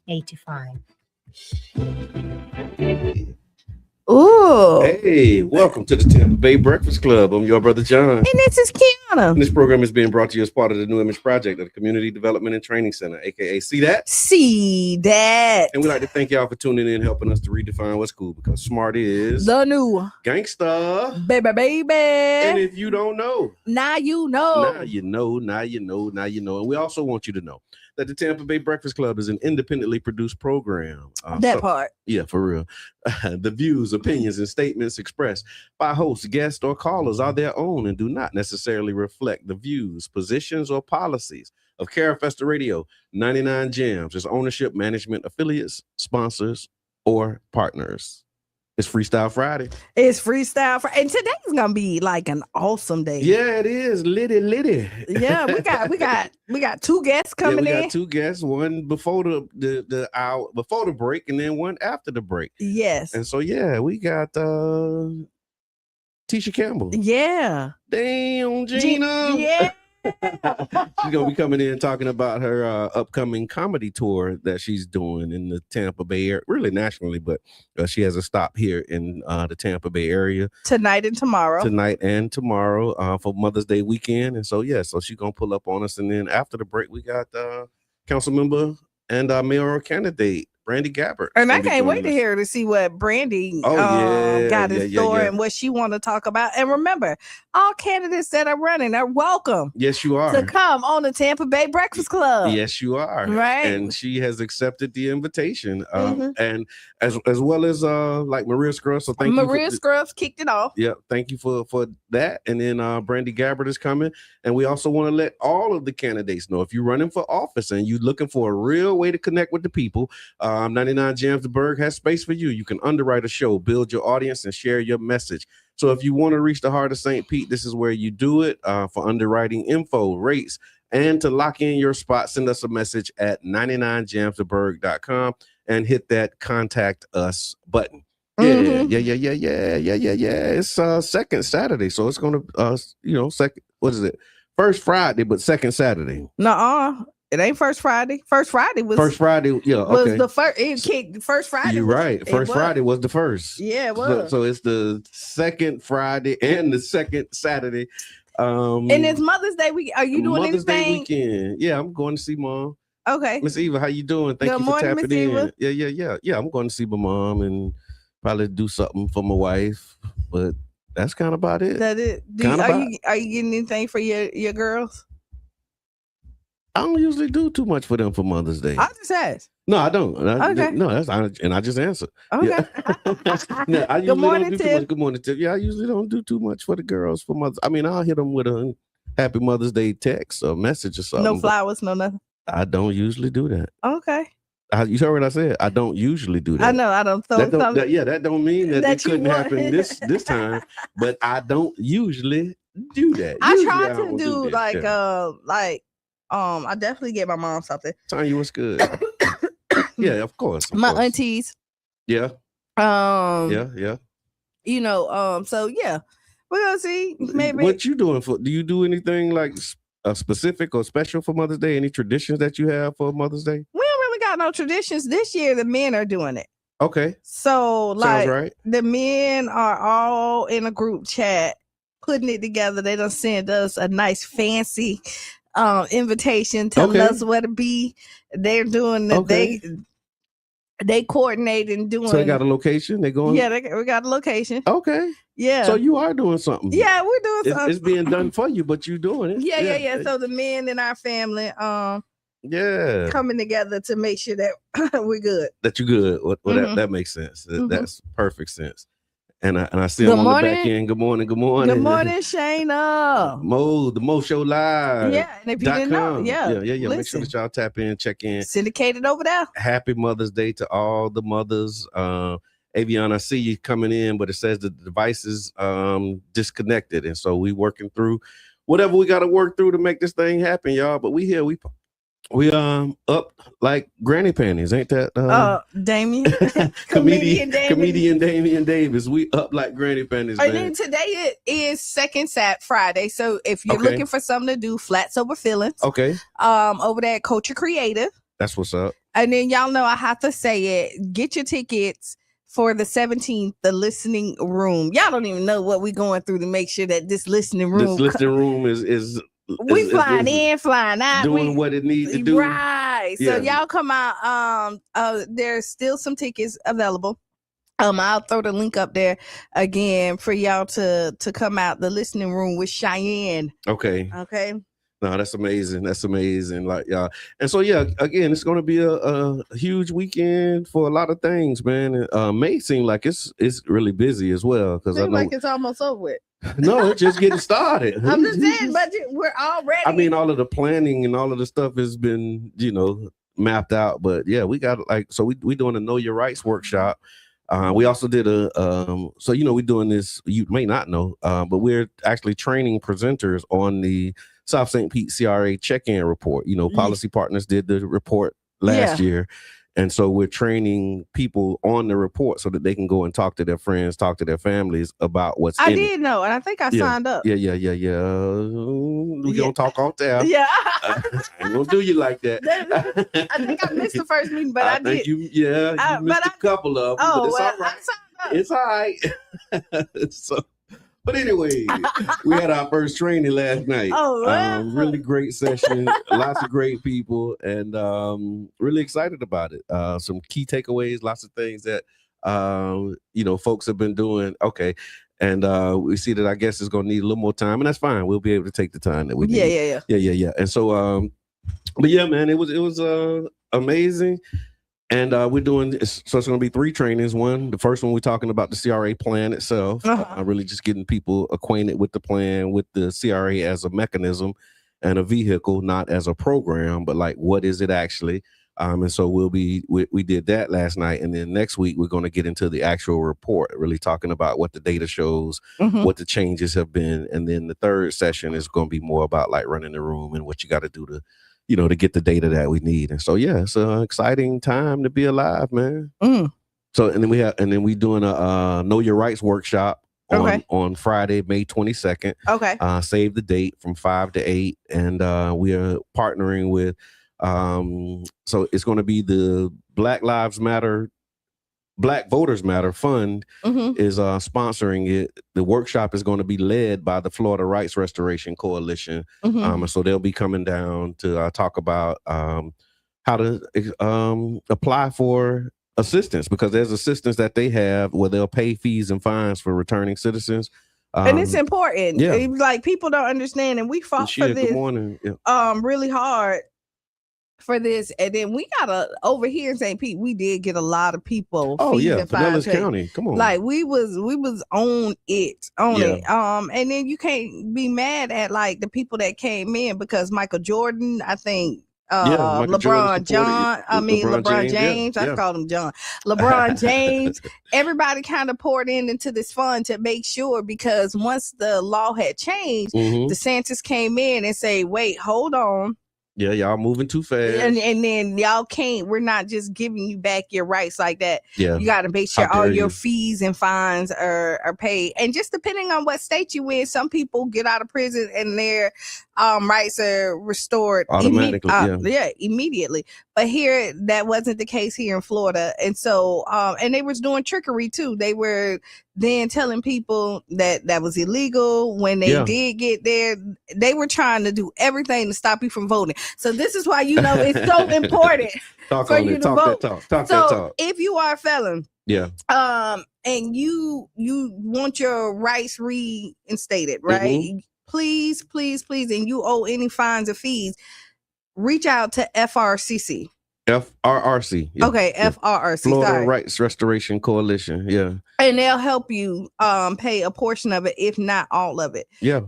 85. Ooh. Hey, welcome to the Tampa Bay Breakfast Club. I'm your brother John. And this is Qiana. And this program is being brought to you as part of the New Image Project of the Community Development and Training Center, aka See That? See that. And we'd like to thank y'all for tuning in, helping us to redefine what's cool, because smart is the new gangsta. baby. And if you don't know, now you know. Now you know. And we also want you to know that the Tampa Bay Breakfast Club is an independently produced program. Part. Yeah, for real. The views, opinions, and statements expressed by hosts, guests, or callers are their own and do not necessarily reflect the views, positions, or policies of Carafesta Radio, 99 Jams, its ownership, management, affiliates, sponsors, or partners. It's Freestyle Friday. It's Freestyle Friday. And today's going to be like an awesome day. Yeah, it is. Litty. Yeah, we got two guests coming in. We got two guests, one before the hour before the break and then one after the break. Yes. And so we got Tisha Campbell. Yeah. Damn, Gina. Yeah. She's gonna be coming in talking about her upcoming comedy tour that she's doing in the Tampa Bay area, really nationally, but she has a stop here in the Tampa Bay area tonight and tomorrow for Mother's Day weekend. And so so she's gonna pull up on us, and then after the break we got council member and mayoral candidate Brandy Gabbert. And I can't wait to hear to see what Brandy got in store and what she want to talk about. And remember, all candidates that are running are welcome. Yes, you are. To come on the Tampa Bay Breakfast Club. Yes, you are. Right. And she has accepted the invitation. And as well as like Maria Scruggs. So thank you. Maria Scruggs kicked it off. Yeah, thank you for that. And then Brandy Gabbert is coming. And we also want to let all of the candidates know, if you're running for office and you're looking for a real way to connect with the people, 99 Jams the Berg has space for you. You can underwrite a show, build your audience, and share your message. So if you want to reach the heart of St. Pete, this is where you do it. For underwriting info, rates, and to lock in your spot, send us a message at 99jamstheberg.com and hit that contact us button. Yeah. It's second Saturday, so it's gonna second. What is it? First Friday, but second Saturday. Nuh-uh. It ain't First Friday. First Friday. Yeah, okay. Was the first. It kicked First Friday. You're right. First Friday was the first. Yeah, it was. So it's the second Friday and the second Saturday. And it's Mother's Day week. Are you doing Mother's anything? Day weekend. Yeah, I'm going to see Mom. Okay. Miss Eva, how you doing? Thank you for tapping in. Yeah. I'm going to see my mom and probably do something for my wife, but that's kind of about it. That it. Are you getting anything for your girls? I don't usually do too much for them for Mother's Day. I just asked. No, I don't. Okay. No, I just answered. Okay. Yeah. I usually Good morning, don't do Tip. too much. Good morning, Tip. Yeah, I usually don't do too much for the girls for Mother's. I mean, I'll hit them with a Happy Mother's Day text or message or something. No flowers, no nothing. I don't usually do that. Okay. You heard what I said? I don't usually do that. I know. I don't throw something. That don't mean that it couldn't happen this time, but I don't usually do that. I try to do I definitely get my mom something. Tanya, what's good? Yeah, of course. My aunties. Yeah. Yeah. You know, so yeah. We're gonna see. Maybe what you doing do you do anything like specific or special for Mother's Day? Any traditions that you have for Mother's Day? We don't really got no traditions. This year the men are doing it. Okay. So like right. The men are all in a group chat putting it together. They done send us a nice fancy invitation telling us where to be. They're doing they coordinate and doing. So they got a location. They going. Yeah, we got a location. Okay. Yeah. So you are doing something. Yeah, we're doing something. It's being done for you, but you're doing it. Yeah. So the men in our family, coming together to make sure that we're good. That you're good. Well, that makes sense. That's perfect sense. And I see them on the back end. Good morning. Good morning, Shayna. The Mo Show Live. Yeah, and if you didn't know, yeah. Listen. Make sure that y'all tap in, check in. Syndicated over there. Happy Mother's Day to all the mothers. Avion, I see you coming in, but it says the device is disconnected, and so we working through whatever we got to work through to make this thing happen, y'all. But we here, we up like granny panties, ain't that? Damien, comedian Damian Davis. We up like granny panties. And then today it is second Friday, so if you're looking for something to do, Flats Over Feelings. Okay. Over there at Culture Creative. That's what's up. And then y'all know I have to say it. Get your tickets for the 17th, the listening room. Y'all don't even know what we're going through to make sure that this listening room is we flying in, flying out, doing what it needs to do. Right. Yeah. So y'all come out. There's still some tickets available. I'll throw the link up there again for y'all to come out the listening room with Cheyenne. Okay. No, that's amazing. Like, yeah. And so, yeah, again, it's going to be a huge weekend for a lot of things, man. May seem like it's really busy as well. Because I know like it's almost over with. No, it's just getting started. I'm just saying, but we're already. I mean, all of the planning and all of the stuff has been, mapped out. But yeah, we got we doing a Know Your Rights workshop. We also did we're doing this, you may not know, but we're actually training presenters on the South St. Pete CRA check-in report. Policy Partners did the report last year. And so we're training people on the report so that they can go and talk to their friends, talk to their families about what's in it. I did know, and I think I signed up. Yeah. We're going to talk on tab. Yeah. I ain't going to do you like that. I think I missed the first meeting, but I did. You missed a couple of them, but it's all right. It's all right. But anyway, we had our first training last night. Oh, wow. Really great session, lots of great people, and really excited about it. Some key takeaways, lots of things that folks have been doing. Okay. And we see that I guess it's gonna need a little more time, and that's fine. We'll be able to take the time that we need. Yeah. And so but yeah, man, it was amazing. And we're doing, so it's going to be 3 trainings. The first one, we're talking about the CRA plan itself. Really just getting people acquainted with the plan, with the CRA as a mechanism and a vehicle, not as a program, but like, what is it actually? And so we did that last night. And then next week, we're going to get into the actual report, really talking about what the data shows, what the changes have been. And then the third session is going to be more about like running the room and what you got to do to to get the data that we need. And so, yeah, it's an exciting time to be alive, man. So, and then we doing a Know Your Rights workshop on Friday, May 22nd. Okay. Save the date from 5 to 8. And we are partnering with, so it's going to be the Black Voters Matter Fund is sponsoring it. The workshop is going to be led by the Florida Rights Restoration Coalition. And so they'll be coming down to talk about how to apply for assistance, because there's assistance that they have where they'll pay fees and fines for returning citizens. And it's important. Yeah. Like, people don't understand, and we fought for this really hard for this. And then we got over here in St. Pete, we did get a lot of people. Oh yeah, Pinellas County. Come on. Like, we was on it. And then you can't be mad at like the people that came in, because Michael Jordan, I think LeBron James. I called him John. LeBron James. Everybody kind of poured into this fund to make sure, because once the law had changed, DeSantis came in and say, wait, hold on. Yeah, y'all moving too fast. And then y'all can't, we're not just giving you back your rights like that. Yeah. You got to make sure all your fees and fines are paid. And just depending on what state you in, some people get out of prison and their rights are restored automatically. Immediately. But here, that wasn't the case here in Florida. And so, and they was doing trickery too. They were then telling people that was illegal. When they did get there, they were trying to do everything to stop you from voting. So this is why, it's so important for you to vote. Talk. If you are a felon, and you want your rights reinstated, right? Please, and you owe any fines or fees, reach out to FRCC. FRRC. Yeah. Okay, FRRC. Florida Rights Restoration Coalition. Yeah. And they'll help you pay a portion of it, if not all of it. Yeah.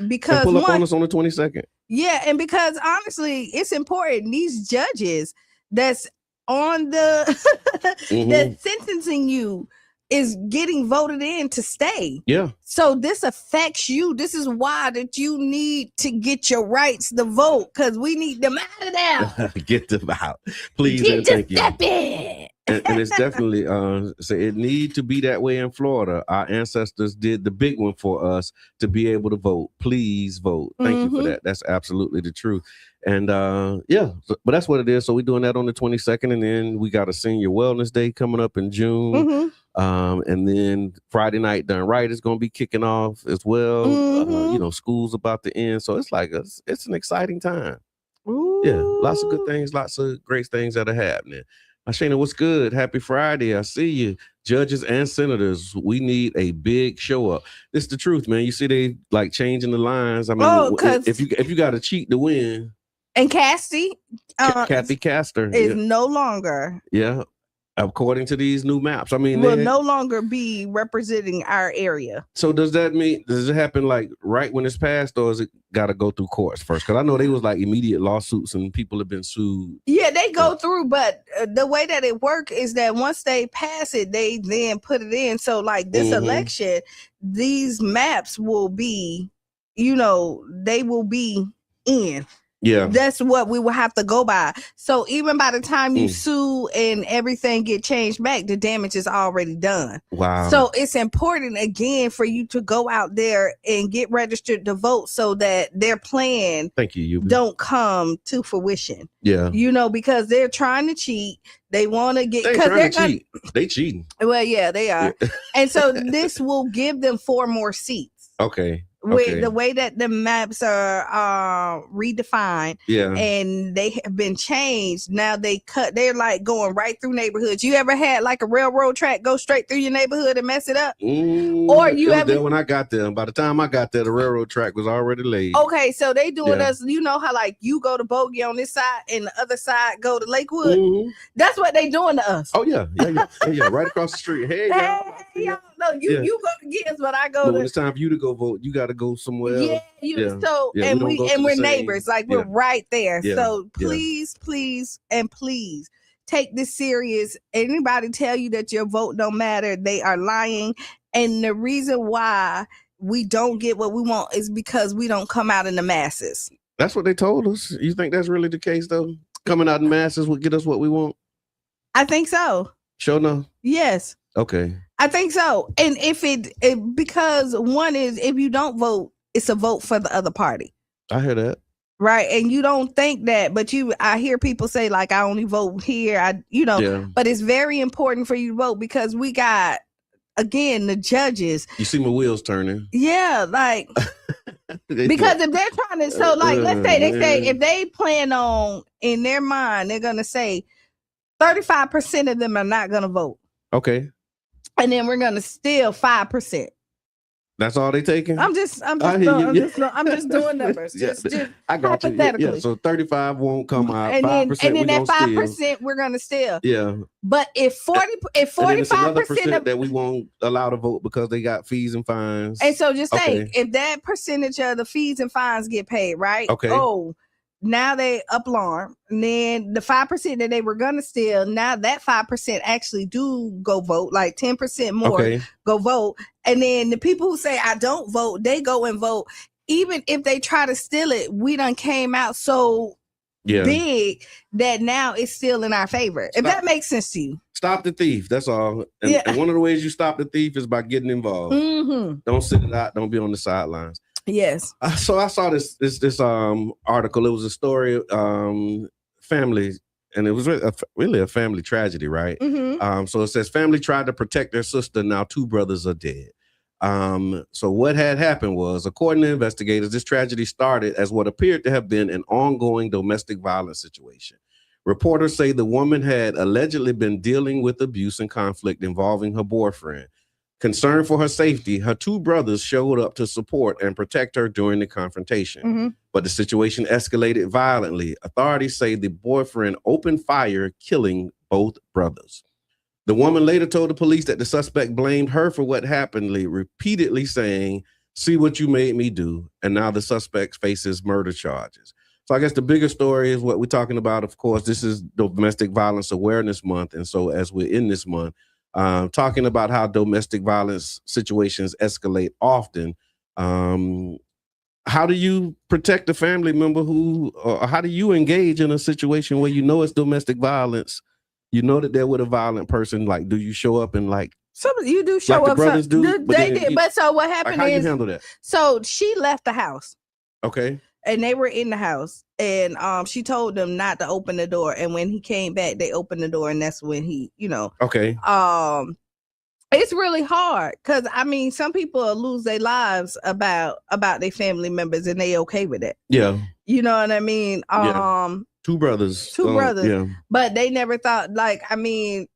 Because pull up on us on the 22nd. Yeah, and because honestly, it's important. These judges that's on the that's sentencing you is getting voted in to stay. Yeah. So this affects you. This is why that you need to get your rights to vote, because we need them out of there. Get them out. Please. Get to step in. and it's definitely so it need to be that way in Florida. Our ancestors did the big one for us to be able to vote. Please vote. Thank you for that. That's absolutely the truth. And but that's what it is. So we're doing that on the 22nd, and then we got a Senior Wellness Day coming up in June. And then Friday night Done Right is going to be kicking off as well. School's about to end, so it's like it's an exciting time. Ooh. Yeah, lots of good things, lots of great things that are happening. Shayna, what's good? Happy Friday. I see you. Judges and senators, we need a big show up. This is the truth, man. You see they like changing the lines. I mean, if you got to cheat to win. And Kathy Castor is no longer. Yeah. According to these new maps, I mean, will no longer be representing our area. So does it happen like right when it's passed, or is it got to go through courts first? Because I know they was like immediate lawsuits and people have been sued. Yeah, they go through, but the way that it works is that once they pass it, they then put it in. So like this election, these maps will be, they will be in. Yeah, that's what we will have to go by. So even by the time you sue and everything get changed back, the damage is already done. Wow. So it's important again for you to go out there and get registered to vote so that their plan don't come to fruition. Yeah. Because they're trying to cheat. They want to get They cheating. Well, yeah, they are. And so this will give them 4 more seats. Okay. With the way that the maps are redefined, and they have been changed. Now they're like going right through neighborhoods. You ever had like a railroad track go straight through your neighborhood and mess it up? Or you ever there when I got there? By the time I got there, the railroad track was already laid. Okay, so they doing us. You know how like you go to Bogey on this side and the other side go to Lakewood. That's what they doing to us. Oh yeah, right across the street. Hey y'all. No, you go to Gibbs, but I go. When it's time for you to go vote, you got to go somewhere else. And we're neighbors, like we're right there. So please take this serious. Anybody tell you that your vote don't matter, they are lying. And the reason why we don't get what we want is because we don't come out in the masses. That's what they told us. You think that's really the case though? Coming out in masses will get us what we want? I think so. Sure enough. Yes. Okay. I think so. And if because one is if you don't vote, it's a vote for the other party. I hear that. Right. And you don't think that, but I hear people say like, I only vote here. But it's very important for you to vote because we got, again, the judges. You see my wheels turning. Yeah. Like, because if they're trying to, so like, let's say they say, if they plan on in their mind, they're going to say 35% of them are not going to vote. Okay. And then we're gonna steal 5%. That's all they taking? I'm just doing numbers. Just I got hypothetically. you. Yeah, so 35 won't come out. And 5% then that 5% we're gonna steal. Yeah. But if 45% that we won't allow to vote because they got fees and fines. And so just think, if that percentage of the fees and fines get paid, right? Okay. Oh, now they up alarm. And then the 5% that they were gonna steal, now that 5% actually do go vote, like 10% more go vote. And then the people who say I don't vote, they go and vote. Even if they try to steal it, we done came out so big that now it's still in our favor. If that makes sense to you. Stop the thief. That's all. And one of the ways you stop the thief is by getting involved. Don't sit it out. Don't be on the sidelines. Yes. So I saw this article. It was a story, family, and it was really a family tragedy, right? So it says family tried to protect their sister. Now 2 brothers are dead. So what had happened was, according to investigators, this tragedy started as what appeared to have been an ongoing domestic violence situation. Reporters say the woman had allegedly been dealing with abuse and conflict involving her boyfriend. Concerned for her safety, her 2 brothers showed up to support and protect her during the confrontation. But the situation escalated violently. Authorities say the boyfriend opened fire, killing both brothers. The woman later told the police that the suspect blamed her for what happened, repeatedly saying, "See what you made me do." And now the suspect faces murder charges. So I guess the bigger story is what we're talking about. Of course, this is Domestic Violence Awareness Month. And so as we're in this month, talking about how domestic violence situations escalate often. How do you protect a family member or how do you engage in a situation where you know it's domestic violence You know that they're with a violent person. Like, do you show up and like? Some you do show like up. The brothers do. They did. But so what happened like, how is, you handle that? So she left the house. Okay. And they were in the house, and she told them not to open the door. And when he came back, they opened the door, and that's when he, Okay. It's really hard because I mean, some people lose their lives about their family members, and they okay with it. Yeah. You know what I mean? Two brothers. Yeah. But they never thought, like, I mean,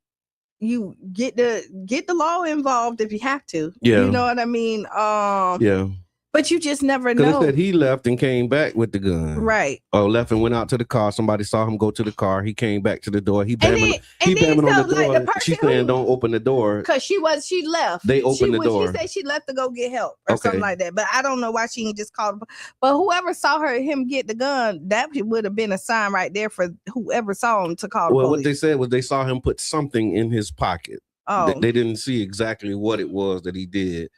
you get the law involved if you have to. Yeah. You know what I mean? Yeah. But you just never know. Because they said he left and came back with the gun. Right. Oh, left and went out to the car. Somebody saw him go to the car. He came back to the door. He bamming on the door. Like she's saying, don't open the door. Because she left. They opened the door. She said she left to go get help or something like that. But I don't know why she ain't just called. But whoever saw him get the gun, that would have been a sign right there for whoever saw him to call the police. What they said was they saw him put something in his pocket. Oh. They didn't see exactly what it was that he did.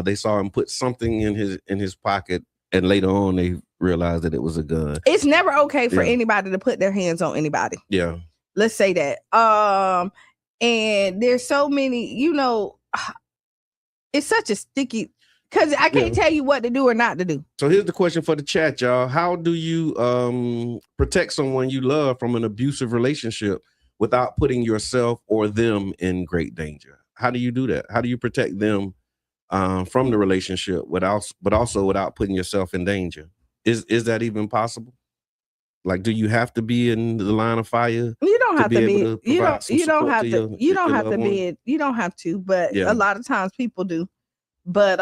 They saw him put something in his pocket, and later on they realized that it was a gun. It's never okay for anybody to put their hands on anybody. Yeah. Let's say that. And there's so many, it's such a sticky, because I can't tell you what to do or not to do. So here's the question for the chat, y'all. How do you protect someone you love from an abusive relationship without putting yourself or them in great danger? How do you do that? How do you protect them from the relationship but also without putting yourself in danger? Is that even possible? Like, do you have to be in the line of fire? You don't have to be. You don't have to. You don't have to be. You don't have to. But a lot of times people do. But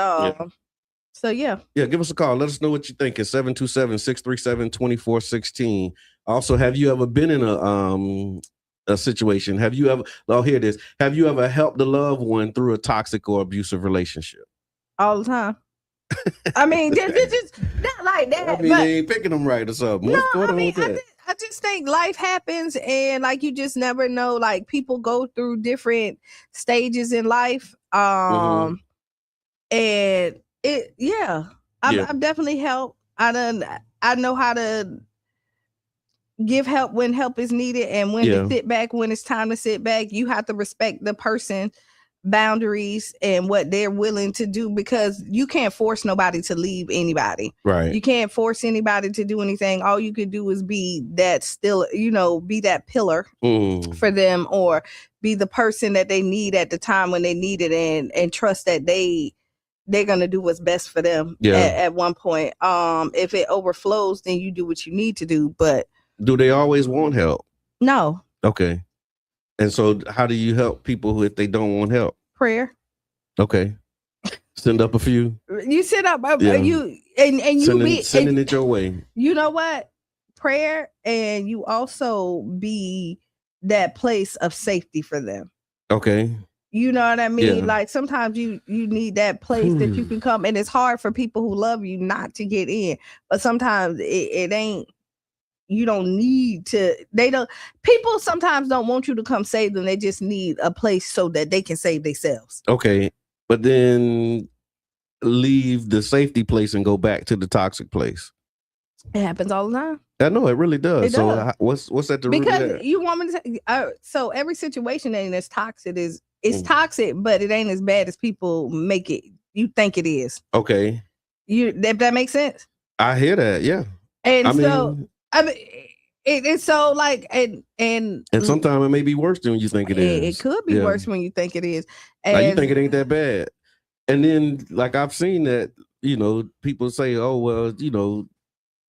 so yeah. Give us a call. Let us know what you think. It's 727-637-2416. Also, have you ever been in a situation? Have you ever? Oh, here it is. Have you ever helped a loved one through a toxic or abusive relationship? All the time. I mean, just not like that. I mean, they ain't picking them right or something. What's going on with that? I just think life happens, and like you just never know. Like people go through different stages in life. And I've definitely helped. I know how to give help when help is needed, and when to sit back when it's time to sit back. You have to respect the person boundaries and what they're willing to do, because you can't force nobody to leave anybody. Right. You can't force anybody to do anything. All you could do is be that be that pillar for them, or be the person that they need at the time when they need it, and trust that they're gonna do what's best for them at one point. If it overflows, then you do what you need to do. But do they always want help? No. Okay. And so how do you help people if they don't want help? Prayer. Okay. Send up a few. You send up you sending it your way. You know what? Prayer, and you also be that place of safety for them. Okay. You know what I mean? Yeah. Like sometimes you need that place that you can come, and it's hard for people who love you not to get in. But sometimes it ain't. You don't need to. People sometimes don't want you to come save them. They just need a place so that they can save themselves. Okay, but then leave the safety place and go back to the toxic place. It happens all the time. I know it really does. It does. What's at the root of that? Because you want me to say, so every situation ain't as toxic as it's toxic, but it ain't as bad as people make it. You think it is. Okay. That makes sense. I hear that. Yeah. I mean, it's so like and sometimes it may be worse than you think it is. It could be worse when you think it is. And like you think it ain't that bad, and then like I've seen that people say, oh well,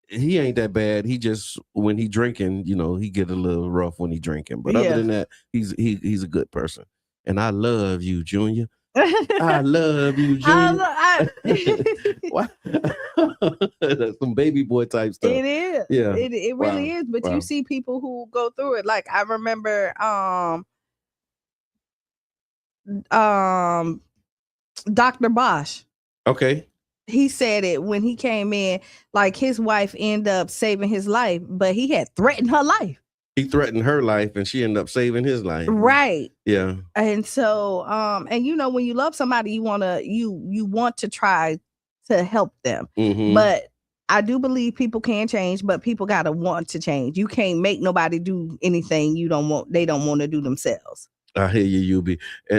he ain't that bad. He just when he drinking, he get a little rough when he drinking. But other than that, he's a good person, and I love you, Junior. I love you, Junior. That's some baby boy type stuff. It is. Yeah. It really is. But you see people who go through it. Like I remember Dr. Bosch. Okay. He said it when he came in, like his wife ended up saving his life, but he had threatened her life. He threatened her life and she ended up saving his life. Right. Yeah. And so, and when you love somebody, you want to try to help them. Mm-hmm. But I do believe people can change, but people gotta want to change. You can't make nobody do anything they don't want to do themselves. I hear you, UB.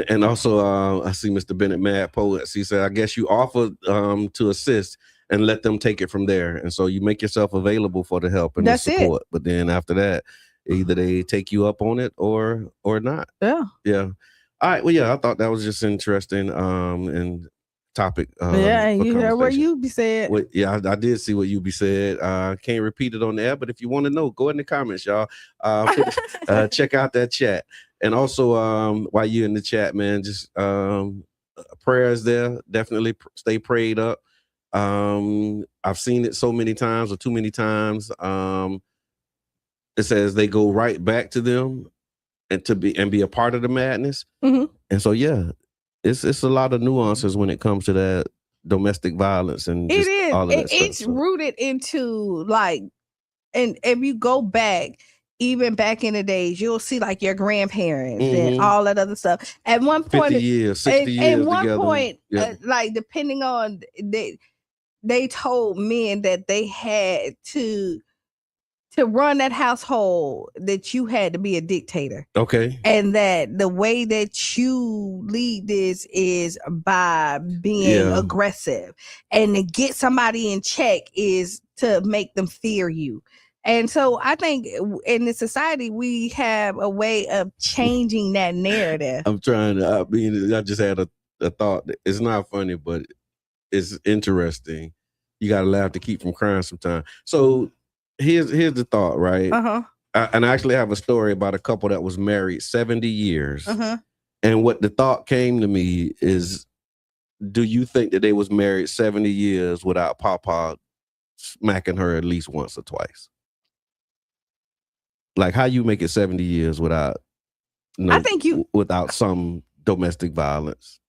And also I see Mr. Bennett Mad Poets. He said, I guess you offer to assist and let them take it from there. And so you make yourself available for the help and the support. But then after that, either they take you up on it or not. Yeah. Yeah. All right. Well, yeah, I thought that was just interesting and topic. And you heard what UB said. Well, yeah, I did see what UB said. Can't repeat it on the air, but if you want to know, go in the comments, y'all. Check out that chat. And also, while you're in the chat, man, just prayers there. Definitely stay prayed up. I've seen it so many times or too many times. It says they go right back to them and be a part of the madness. Mm-hmm. And so, yeah, it's a lot of nuances when it comes to that domestic violence and just all of that stuff. It's rooted into like, and if you go back, even back in the days, you'll see like your grandparents and all that other stuff. At one point, 50 years, 60 years at one together. point, like depending on they told men that they had to run that household, that you had to be a dictator. Okay. And that the way that you lead this is by being aggressive. And to get somebody in check is to make them fear you. And so I think in the society, we have a way of changing that narrative. I'm trying to, I just had a thought. It's not funny, but it's interesting. You got to laugh to keep from crying sometimes. So here's the thought, right? And I actually have a story about a couple that was married 70 years. And what the thought came to me is, do you think that they was married 70 years without Papa smacking her at least once or twice? Like, how you make it 70 years without without some domestic violence?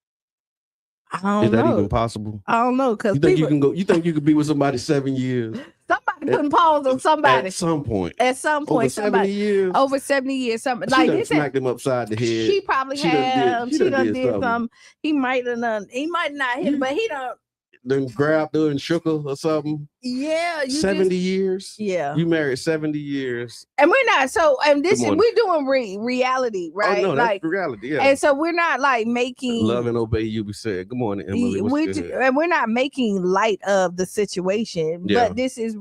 I don't know. Is that even possible? I don't know, because you think you could be with somebody 7 years? Somebody putting pause on somebody at some point. Over 70 years. Over 70 years. Something she like smacked him upside the head. She probably She done did something. He might not hit, but he done. Then grabbed her and shook her or something. Yeah. 70 years? Yeah. You married 70 years. And we're not, we're doing reality, right? Oh, no, that's reality, yeah. And so we're not like making. Love and obey, you be said. Good morning, Emily. And we're not making light of the situation, but this is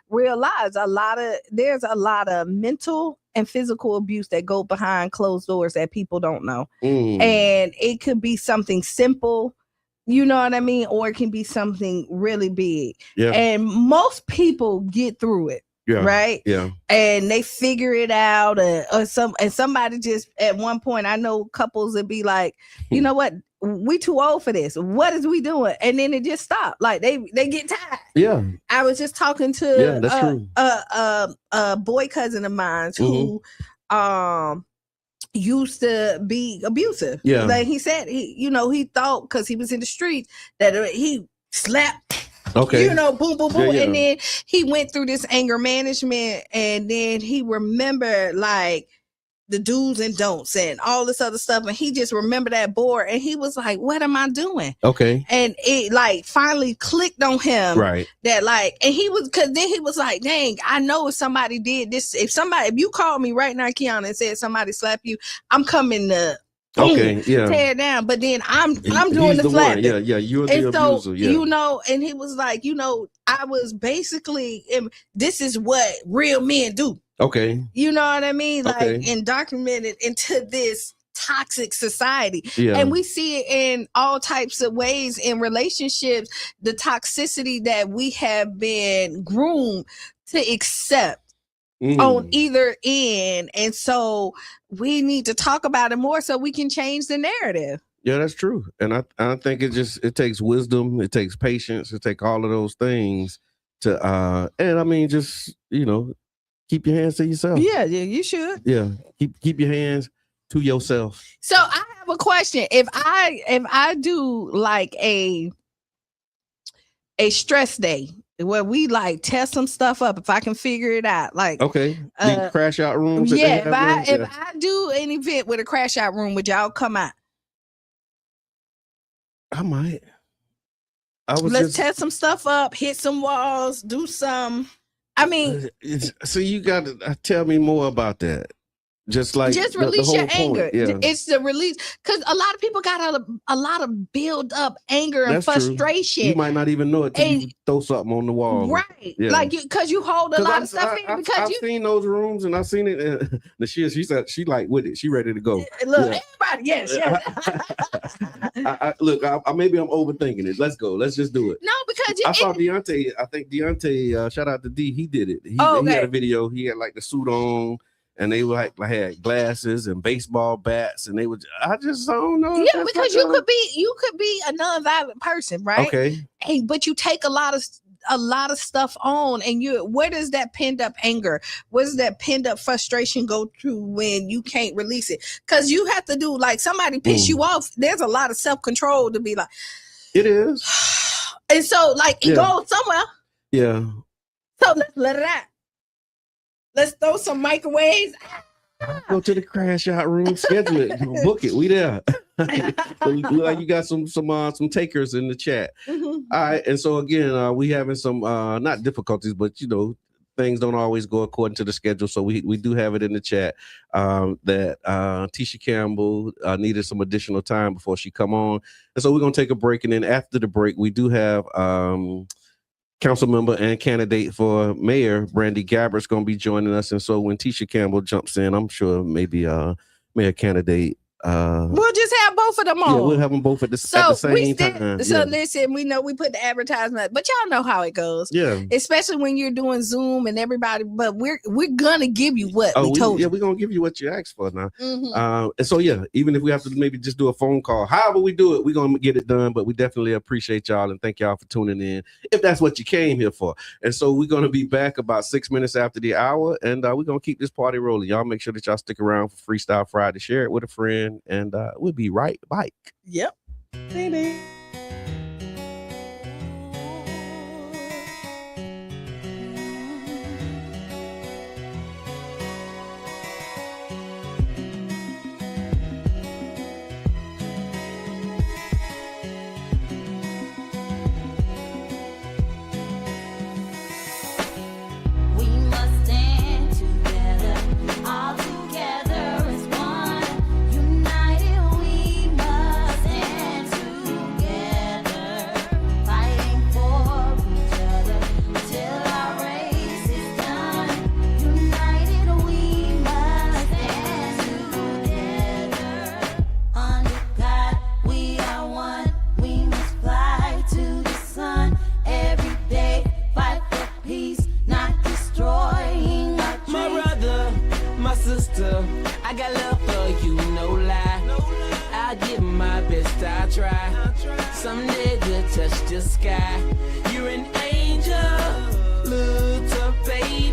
real lives. There's a lot of mental and physical abuse that go behind closed doors that people don't know. And it could be something simple. You know what I mean? Or it can be something really big. Yeah. And most people get through it. Yeah. Right? Yeah. And they figure it out. And somebody just at one point, I know couples would be like, you know what? We too old for this. What is we doing? And then it just stopped. Like they get tired. Yeah. I was just talking to a boy cousin of mine who used to be abusive. Yeah. Like he said, he thought because he was in the street that he slapped, boom, boom, boom. Yeah. And then he went through this anger management, and then he remembered like the do's and don'ts and all this other stuff. And he just remembered that board, and he was like, what am I doing? Okay. And it like finally clicked on him. Right. That like, and cause then he was like, dang, I know if somebody did this, if you called me right now, Qiana, and said somebody slapped you, I'm coming to tear it down. But then I'm doing the slapping. Yeah, you're the abuser. Yeah. And he was like, I was basically, this is what real men do. Okay. You know what I mean? Like, and documented into this toxic society. Yeah. And we see it in all types of ways in relationships, the toxicity that we have been groomed to accept on either end. And so we need to talk about it more so we can change the narrative. Yeah, that's true. And I think it takes wisdom, it takes patience, it takes all of those things to and I mean just, keep your hands to yourself. Yeah, you should. Yeah. Keep your hands to yourself. So I have a question. If I do like a stress day where we like test some stuff up, if I can figure it out, like crash out rooms. Yeah, if I do an event with a crash out room, would y'all come out? I might. let's test some stuff up, hit some walls, do some. I mean, so you got to tell me more about that. Just release the whole your anger. Yeah. It's the release, because a lot of people got a lot of build up anger and frustration. True. You might not even know it till you throw something on the wall, right? Yeah. Like because you hold a lot of stuff in. Because I've seen those rooms and I've seen it. She said she like with it. She ready to go. Look, everybody, yes. Look, maybe I'm overthinking it. Let's go. Let's just do it. No, because I saw Deontay. I think Deontay. Shout out to D. He did it. He had a video. He had like the suit on. And they were had glasses and baseball bats, and I just don't know. Yeah, because you could be a non-violent person, right? Okay. Hey, but you take a lot of stuff on, and where does that pent up anger, where does that pent up frustration go to when you can't release it? Because you have to do, like, somebody piss you off. There's a lot of self-control to be like, it is. And so, like, it goes somewhere. Yeah. So let's let it out. Let's throw some microwaves. Go to the crash out room, schedule it, book it. We there. Look like you got some takers in the chat. Mm-hmm. All right, and so again, we having some not difficulties, but things don't always go according to the schedule. So we do have it in the chat that Tisha Campbell needed some additional time before she come on, and so we're gonna take a break, and then after the break, we do have council member and candidate for mayor, Brandy Gabbert's going to be joining us. And so when Tisha Campbell jumps in, I'm sure maybe mayor candidate. We'll just have both of them on. Yeah, we'll have them both at the same time. So listen, we know we put the advertisement, but y'all know how it goes. Yeah. Especially when you're doing Zoom and everybody, but we're gonna give you what we told you. Yeah, we're gonna give you what you asked for now. Mm-hmm. And so even if we have to maybe just do a phone call, however we do it, we're gonna get it done. But we definitely appreciate y'all and thank y'all for tuning in, if that's what you came here for. And so we're gonna be back about 6 minutes after the hour, and we're gonna keep this party rolling. Y'all make sure that y'all stick around for Freestyle Friday. Share it with a friend, and we'll be right back. Yep. Baby. I got love for you, no lie. I give my best, I try. Someday to touch the sky. You're an angel, little baby.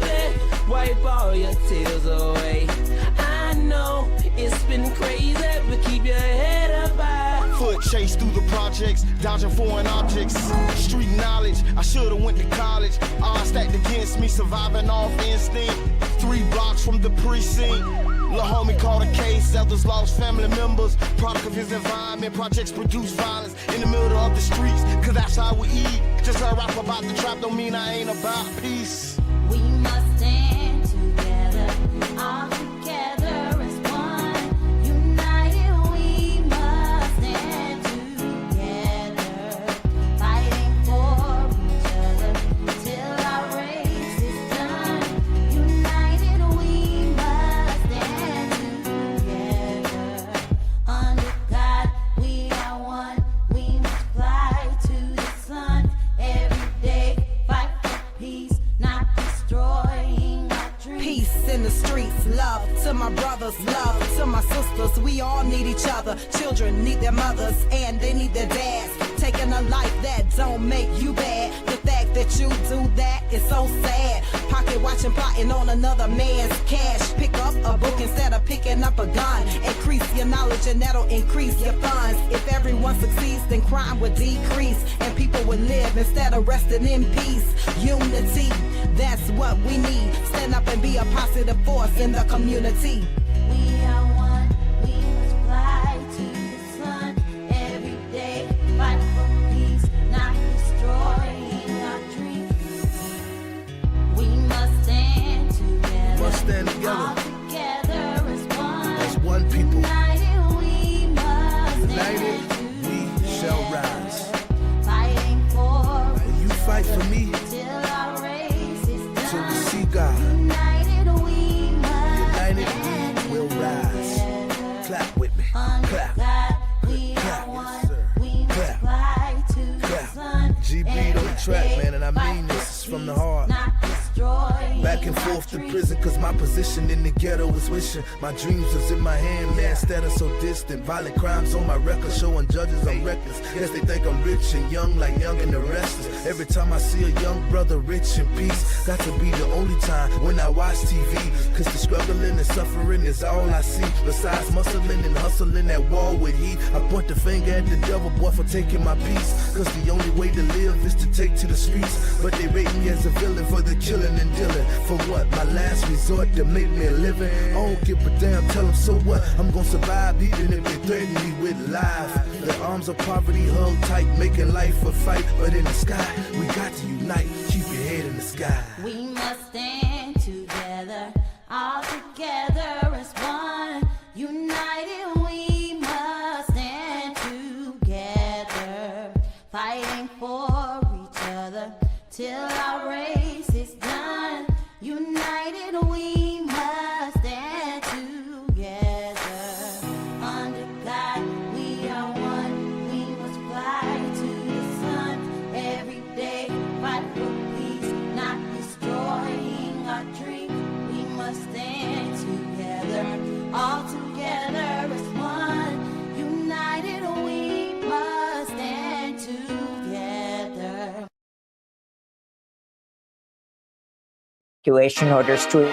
Wipe all your tears away. I know it's been crazy, but keep your head up high. Foot chase through the projects, dodging foreign objects. Street knowledge, I should've went to college. Odds stacked against me, surviving off instinct. 3 blocks from the precinct. Lil' homie caught a case, others lost family members. Product of his environment, projects produce violence in the middle of the streets, cause that's how we eat. Just a rap about the trap don't mean I ain't about peace. We must stand together, all together as one. United we must stand together, fighting for each other till our race is done. United we must stand together, under God we are one. We must fly to the sun every day, fight for peace, not destroying our dreams. Peace in the streets, love to my brothers, love to my sisters. We all need each other. Children need their mothers and they need their dads. Taking a life that don't make you bad. The fact that you do that is so sad. Pocket watching, plotting on another man's cash. Pick up a book instead of picking up a gun. Increase your knowledge and that'll increase your funds. If everyone succeeds, then crime would decrease and people would live instead of resting in peace. Unity, that's what we need. Stand up and be a positive force in the community. We are one, we must fly to the sun every day, fight for peace, not destroy. stand together. All together as one. As one people. United we must United stand we shall rise. fighting for When you fight for me, till our race is done. till we see God. United we must United we will rise. Clap with me. under Clap. God. We Clap, are yes, one. sir. We must Clap. fly to the Clap. sun. GB on the track, Every man, and I day mean this. fight It's from the for heart. peace, not destroying Back and our forth to dreams. prison, cause my position in the ghetto is wishing. My dreams was in my hand, man, instead of so distant. Violent crimes on my record, showing judges I'm reckless. Guess they think I'm rich and young, like Young and the Restless. Every time I see a young brother rich in peace, got to be the only time when I watch TV. Cause the struggling and suffering is all I see. Besides muscling and hustling that wall with heat, I point the finger at the devil, boy, for taking my peace. Cause the only way to live is to take to the streets. But they rate me as a villain for the killing and dealing. For what? My last resort to make me a living. I don't give a damn, tell them so what? I'm gonna survive even if they threaten me with life. The arms of poverty hung tight, making life a fight. But in the sky, we got to unite. Keep your head in the sky. We must stand together, all together as one. United we must stand together, fighting for each other till our race is done. United we must stand together. Under God we are one. We must fly to the sun every day, fight for peace, not destroying our dreams. We must stand together, all together as one. United we must stand together. Evacuation orders to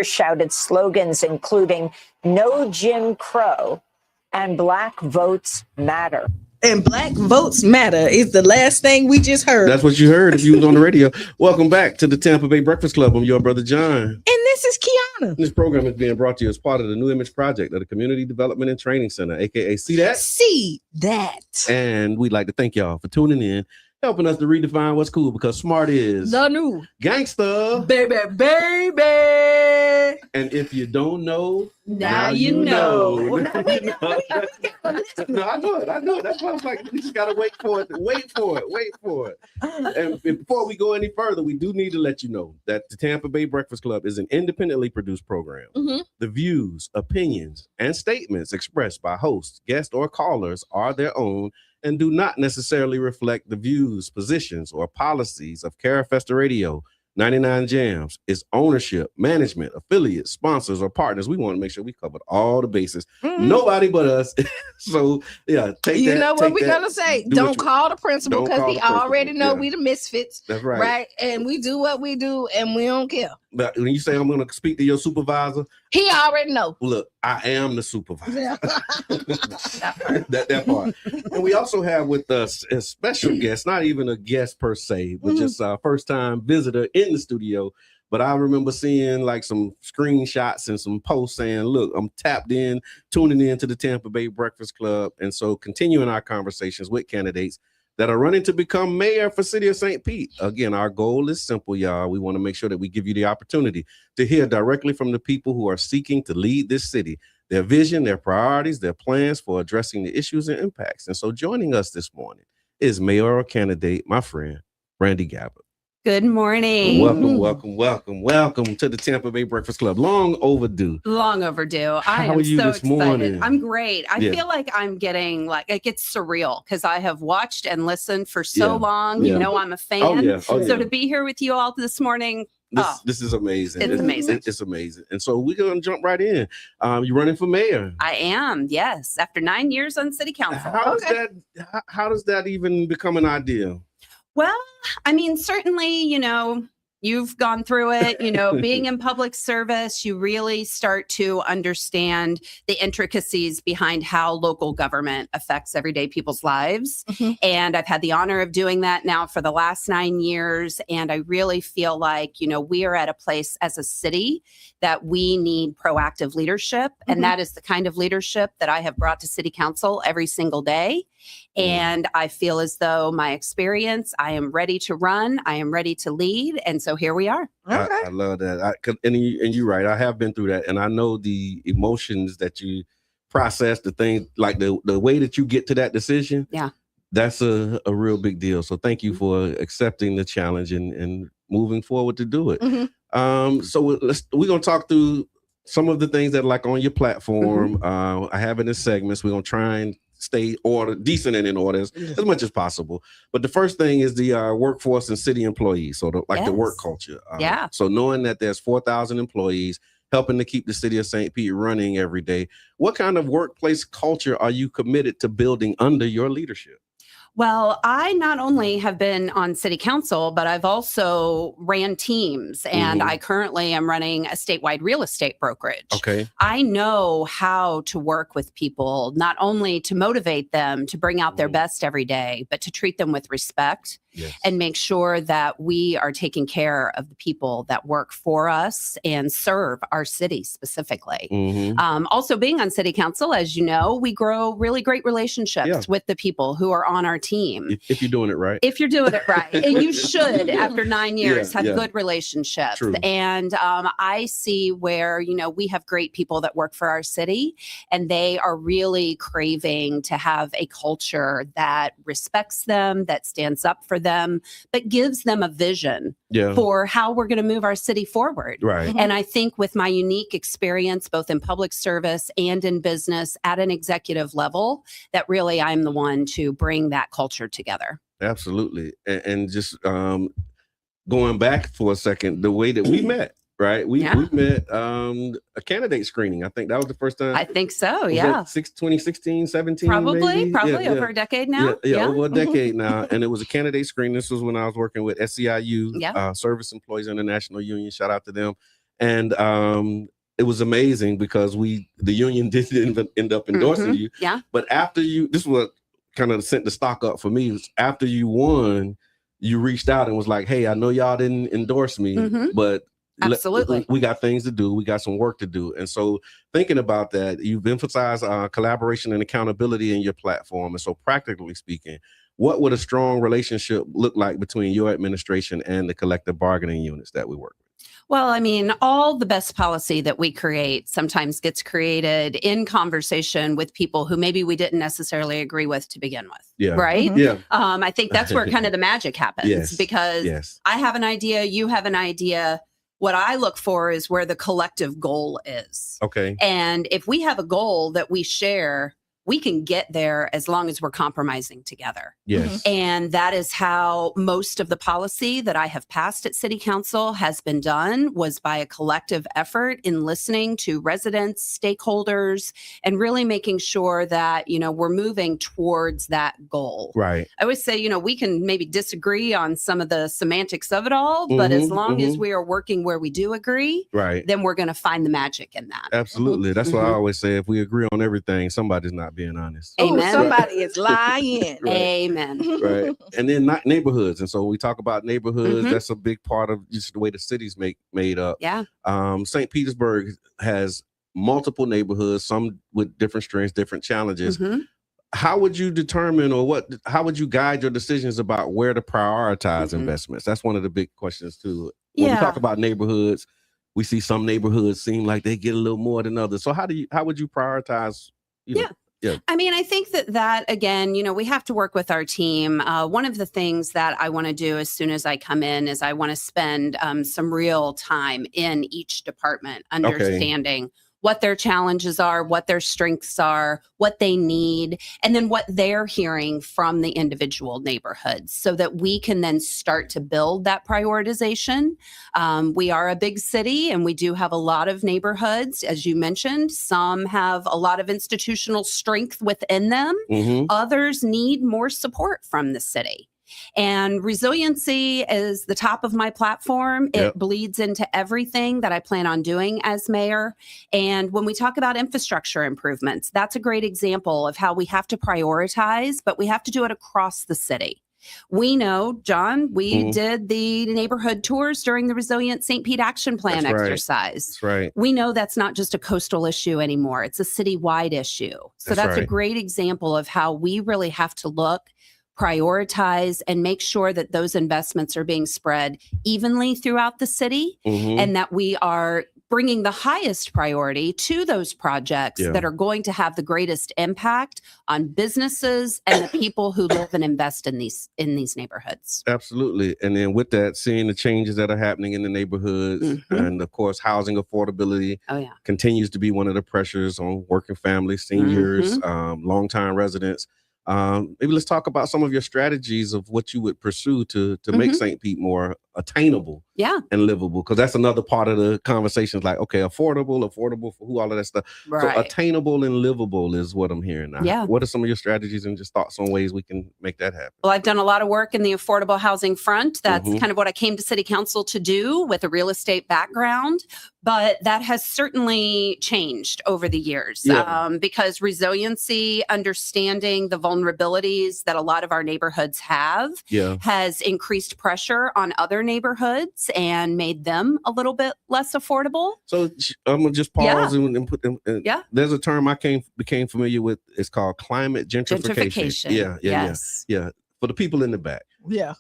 shouted slogans including "No Jim Crow" and "Black Votes Matter." And Black Votes Matter is the last thing we just heard. That's what you heard if you was on the radio. Welcome back to the Tampa Bay Breakfast Club. I'm your brother, John. And this is Qiana. This program is being brought to you as part of the New Image Project of the Community Development and Training Center, aka See That? See That. And we'd like to thank y'all for tuning in helping us to redefine what's cool, because smart is The new gangster. baby. And if you don't know, Now you know. No, I know it. That's why I was like, we just gotta wait for it. And before we go any further, we do need to let you know that the Tampa Bay Breakfast Club is an independently produced program. Mhm. The views, opinions, and statements expressed by hosts, guests, or callers are their own and do not necessarily reflect the views, positions, or policies of Carafesta Radio, 99 Jams, its ownership, management, affiliates, sponsors, or partners. We want to make sure we covered all the bases. Mhm. Nobody but us. So, yeah, take You that. know what we're going to say? Don't call the principal, Don't because call he the principal. already know Yeah. we the misfits. That's right. Right? And we do what we do, and we don't care. But when you say I'm going to speak to your supervisor, He already know. look, I am the supervisor. that part. And we also have with us a special guest, not even a guest per se, but just our first time visitor in the studio. But I remember seeing like some screenshots and some posts saying, look, I'm tapped in, tuning in to the Tampa Bay Breakfast Club. And so continuing our conversations with candidates that are running to become mayor for City of St. Pete. Again, our goal is simple, y'all. We want to make sure that we give you the opportunity to hear directly from the people who are seeking to lead this city, their vision, their priorities, their plans for addressing the issues and impacts. And so joining us this morning is mayoral candidate, my friend, Brandy Gabbard. Good morning. Welcome to the Tampa Bay Breakfast Club. Long overdue. Long overdue. I How am are you so this excited. morning? I'm great. I Yeah. feel like I'm getting like it gets surreal because I have watched and listened for so long. Yeah. You know, I'm a fan. Oh, yeah. So to be here with you all this morning, This is amazing. It's amazing. It's amazing. And so we're going to jump right in. You're running for mayor. I am. Yes, after 9 years on city council. How does that even become an idea? Well, I mean, certainly, you know, you've gone through it, you know, being in public service, you really start to understand the intricacies behind how local government affects everyday people's lives. Mhm. And I've had the honor of doing that now for the last 9 years. And I really feel like, you know, we are at a place as a city that we need proactive leadership. Mhm. And that is the kind of leadership that I have brought to city council every single day. And I feel as though my experience, I am ready to run, I am ready to lead. And so here we are. I love that. And you're right. I have been through that. And I know the emotions that you process, the things like the way that you get to that decision. Yeah. That's a real big deal. So thank you for accepting the challenge and moving forward to do it. Mhm. So we're going to talk through some of the things that are like on your platform. I have it in segments. We're going to try and stay decent and in order as much as possible. But the first thing is the workforce and city employees. So the work culture. Yeah. So knowing that there's 4,000 employees helping to keep the city of St. Pete running every day, what kind of workplace culture are you committed to building under your leadership? Well, I not only have been on city council, but I've also ran teams, and I currently am running a statewide real estate brokerage. Okay. I know how to work with people, not only to motivate them to bring out their best every day, but to treat them with respect. Yes. And make sure that we are taking care of the people that work for us and serve our city specifically. Also, being on city council, as you know, we grow really great relationships with the people who are on our team. If you're doing it right. If you're doing it right. And you should, after 9 years, have good relationships. True. And I see where, you know, we have great people that work for our city, and they are really craving to have a culture that respects them, that stands up for them, but gives them a vision for how we're going to move our city forward. Right. And I think with my unique experience, both in public service and in business at an executive level, that really I'm the one to bring that culture together. Absolutely. And just going back for a second, the way that we met, right? We met a candidate screening. I think that was the first time. I think so. Was Yeah. that 2016, 17? Probably maybe? over a decade now. Yeah, over a decade now. And it was a candidate screening. This was when I was working with SEIU, Service Employees International Union. Shout out to them. And it was amazing because the union didn't end up endorsing you. Yeah. But after this is what kind of sent the stock up for me. Was after you won, you reached out and was like, hey, I know y'all didn't endorse me, but absolutely, we got things to do. We got some work to do. And so thinking about that, you've emphasized collaboration and accountability in your platform. And so practically speaking, what would a strong relationship look like between your administration and the collective bargaining units that we work with? Well, I mean, all the best policy that we create sometimes gets created in conversation with people who maybe we didn't necessarily agree with to begin with. Yeah. Right? Yeah. I think that's where kind of the magic happens Yes. because Yes. I have an idea, you have an idea. What I look for is where the collective goal is. Okay. And if we have a goal that we share, we can get there as long as we're compromising together. Yes. And that is how most of the policy that I have passed at City Council has been done, was by a collective effort in listening to residents, stakeholders, and really making sure that, you know, we're moving towards that goal. Right. I always say, you know, we can maybe disagree on some of the semantics of it all, but as long as we are working where we do agree, Right. then we're going to find the magic in that. Absolutely. That's why I always say, if we agree on everything, somebody's not being honest. Oh, Amen. somebody is lying. Right. Amen. Right. And then not neighborhoods. And so when we talk about neighborhoods, that's a big part of just the way the city's made up. Yeah. St. Petersburg has multiple neighborhoods, some with different strengths, different challenges. How would you determine, or how would you guide your decisions about where to prioritize investments? That's one of the big questions too. When we talk about neighborhoods, we see some neighborhoods seem like they get a little more than others. So how would you prioritize? You know, yeah. I mean, I think that again, you know, we have to work with our team. One of the things that I want to do as soon as I come in is I want to spend some real time in each department, understanding what their challenges are, what their strengths are, what they need, and then what they're hearing from the individual neighborhoods so that we can then start to build that prioritization. We are a big city and we do have a lot of neighborhoods, as you mentioned. Some have a lot of institutional strength within them. Others need more support from the city. And resiliency is the top of my platform. It bleeds into everything that I plan on doing as mayor. And when we talk about infrastructure improvements, that's a great example of how we have to prioritize, but we have to do it across the city. We know, John, we did the neighborhood tours during the Resilient St. Pete Action Plan exercise. That's right. We know that's not just a coastal issue anymore. It's a citywide issue. So that's a great example of how we really have to look, prioritize, and make sure that those investments are being spread evenly throughout the city and that we are bringing the highest priority to those projects that are going to have the greatest impact on businesses and the people who live and invest in these neighborhoods. Absolutely. And then with that, seeing the changes that are happening in the neighborhoods and of course, housing affordability continues to be one of the pressures on working families, seniors, longtime residents. Maybe let's talk about some of your strategies of what you would pursue to make St. Pete more attainable and livable, because that's another part of the conversations. Like, okay, affordable for who, all of that stuff. So attainable and livable is what I'm hearing now. What are some of your strategies and just thoughts on ways we can make that happen? Well, I've done a lot of work in the affordable housing front. That's kind of what I came to City Council to do with a real estate background. But that has certainly changed over the years because resiliency, understanding the vulnerabilities that a lot of our neighborhoods have has increased pressure on other neighborhoods and made them a little bit less affordable. So I'm going to just pause and put them. There's a term I became familiar with. It's called climate gentrification. Yeah. For the people in the back. Yeah.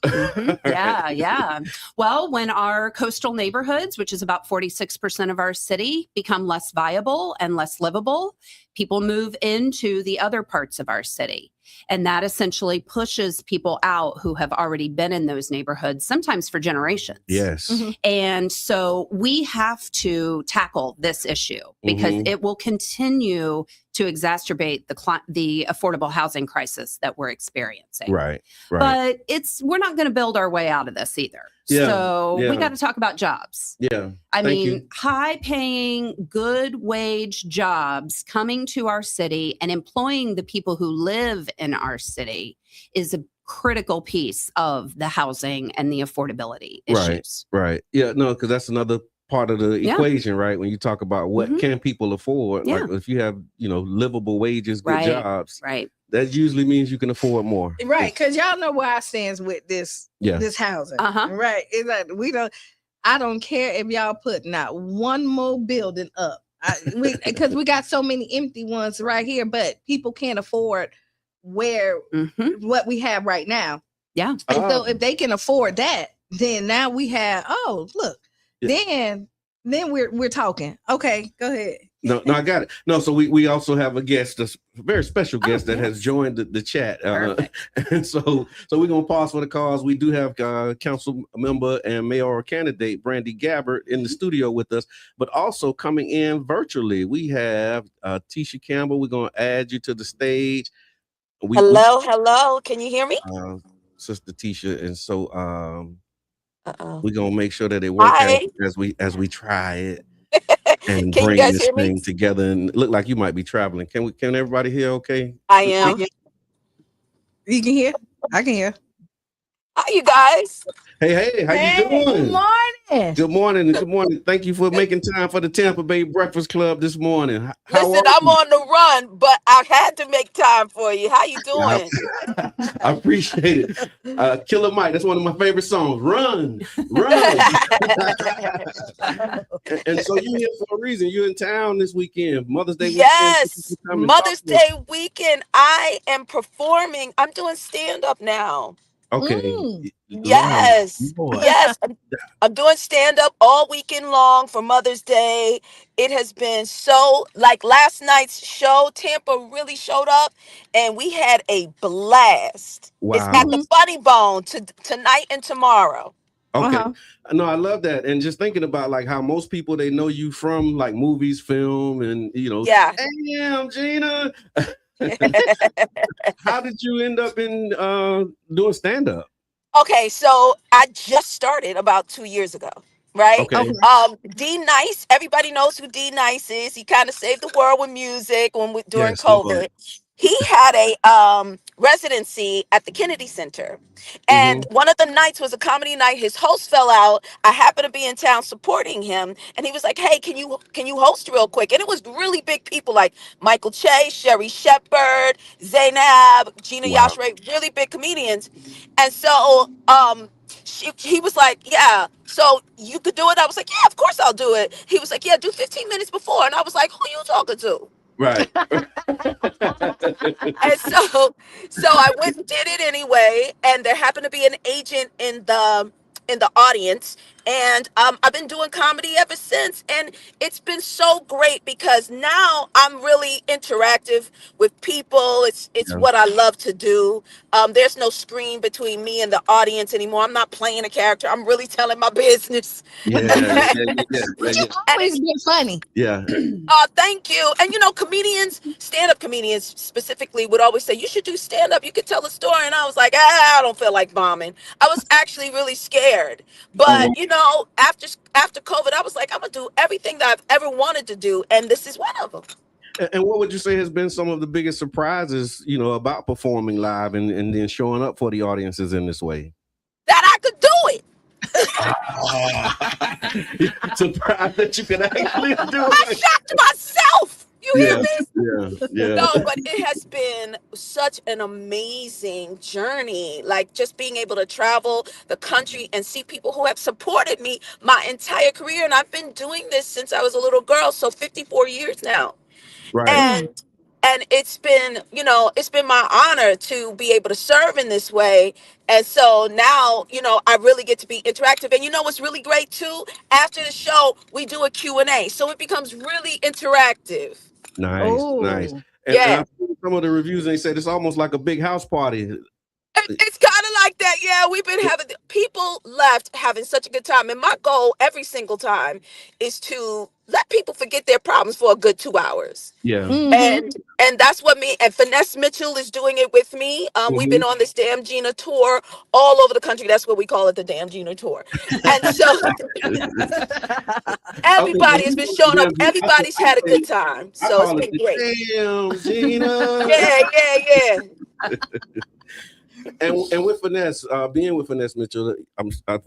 Well, when our coastal neighborhoods, which is about 46% of our city, become less viable and less livable, people move into the other parts of our city. And that essentially pushes people out who have already been in those neighborhoods, sometimes for generations. Yes. And so we have to tackle this issue because it will continue to exacerbate the affordable housing crisis that we're experiencing. Right. But we're not going to build our way out of this either. So we got to talk about jobs. I mean, high paying, good wage jobs coming to our city and employing the people who live in our city is a critical piece of the housing and the affordability issues. Right. Yeah, no, because that's another part of the equation, right? When you talk about what can people afford, like if you have, livable wages, good jobs, that usually means you can afford more. Right, because y'all know where I stands with this housing. Right. It's like I don't care if y'all put not one more building up. Because we got so many empty ones right here, but people can't afford where Mhm. what we have right now. Yeah. And so if they can afford that, then now we have, oh, look, Yeah. then we're talking. Okay, go ahead. No, I got it. No, so we also have a guest, a very special guest that has joined the chat. And so we're gonna pause for the cause. We do have council member and mayoral candidate Brandy Gabbard in the studio with us, but also coming in virtually, we have Tisha Campbell. We're gonna add you to the stage. Hello. Can you hear me? Sister Tisha, and so Uh-oh. we're gonna make sure that it works Hi. as we try it. And Can you bring guys this hear me? thing together. And it look like you might be traveling. Can everybody hear okay? I am. You can hear? I can hear. Hi, you guys. Hey, how you doing? Good morning. Good morning. Thank you for making time for the Tampa Bay Breakfast Club this morning. How Listen, are I'm you? on the run, but I had to make time for you. How you doing? I appreciate it. Killer Mike, that's one of my favorite songs. Run. And so you're here for a reason. You're in town this weekend, Mother's Day weekend. Yes, Mother's Day weekend. I am performing. I'm doing stand-up now. Okay. Yes. I'm doing stand-up all weekend long for Mother's Day. It has been so, like last night's show, Tampa really showed up and we had a blast. Wow. It's at the Funny Bone tonight and tomorrow. Okay. No, I love that. And just thinking about like how most people, they know you from like movies, film, and Yeah. Damn, Gina. How did you end up in doing stand-up? Okay, so I just started about 2 years ago, right? Okay. D Nice, everybody knows who D Nice is. He kind of saved the world with music during Yes, COVID. He had a residency at the Kennedy Center. And one of the nights was a comedy night. His host fell out. I happened to be in town supporting him. And he was like, hey, can you host real quick? And it was really big people like Michael Che, Sherry Shepherd, Zainab, Gina Yashre, really big comedians. And so he was like, yeah, so you could do it? I was like, yeah, of course I'll do it. He was like, yeah, do 15 minutes before. And I was like, who you talking to? Right. And so I went and did it anyway. And there happened to be an agent in the audience. And I've been doing comedy ever since. And it's been so great because now I'm really interactive with people. It's what I love to do. There's no screen between me and the audience anymore. I'm not playing a character. I'm really telling my business. Which has always been funny. Yeah. Thank you. And comedians, stand-up comedians specifically would always say, you should do stand-up. You could tell a story. And I was like, I don't feel like bombing. I was actually really scared. But, after COVID, I was like, I'm going to do everything that I've ever wanted to do. And this is one of them. And what would you say has been some of the biggest surprises, about performing live and then showing up for the audiences in this way? That I could do it. Surprised that you could actually do it. I shocked myself. You hear me? Yeah. No, but it has been such an amazing journey. Like just being able to travel the country and see people who have supported me my entire career. And I've been doing this since I was a little girl. So 54 years now. Right. And it's been, it's been my honor to be able to serve in this way. And so now, I really get to be interactive. And what's really great too? After the show, we do a Q&A. So it becomes really interactive. Nice. And I've seen some of the reviews, and they said it's almost like a big house party. It's kind of like that. Yeah, we've been having people left having such a good time. And my goal every single time is to let people forget their problems for a good 2 hours. Yeah. And that's what me and Finesse Mitchell is doing it with me. We've been on this Damn Gina tour all over the country. That's what we call it, the Damn Gina tour. And so everybody has been showing up. Everybody's had a good time. So it's been great. Damn Gina. Yeah. And with Finesse, being with Finesse Mitchell,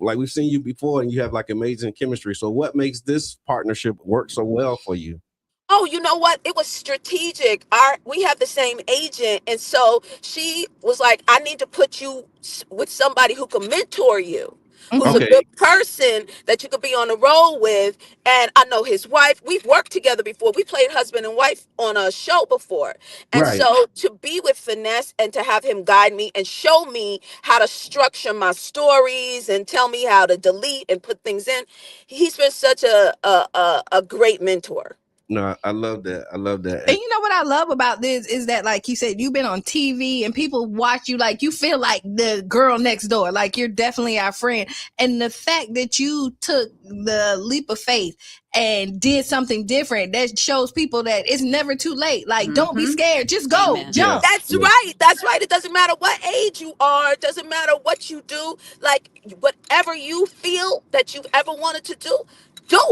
like we've seen you before, and you have like amazing chemistry. So what makes this partnership work so well for you? Oh, you know what? It was strategic. We have the same agent. And so she was like, I need to put you with somebody who can mentor you. who's a good person that you could be on the road with. And I know his wife. We've worked together before. We played husband and wife on a show before. And so to be with Finesse and to have him guide me and show me how to structure my stories and tell me how to delete and put things in, he's been such a great mentor. No, I love that. I love that. And you know what I love about this is that, like you said, you've been on TV and people watch you, like you feel like the girl next door, like you're definitely our friend. And the fact that you took the leap of faith and did something different, that shows people that it's never too late. Like, don't be scared. Just go. Jump. That's right. That's right. It doesn't matter what age you are. It doesn't matter what you do. Like, whatever you feel that you've ever wanted to do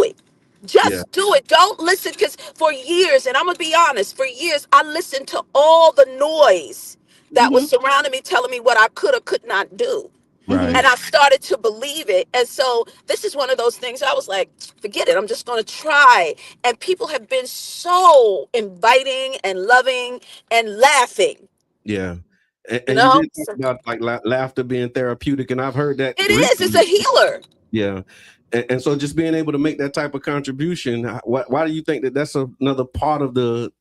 it. Just do it. Don't listen, because for years, and I'm going to be honest, for years, I listened to all the noise that was surrounding me, telling me what I could or could not do. Right. And I started to believe it. And so this is one of those things I was like, forget it. I'm just going to try. And people have been so inviting and loving and laughing. Yeah. And you did talk about like laughter being therapeutic. And I've heard that. It is. It's a healer. Yeah. And so just being able to make that type of contribution, why do you think that that's another part of the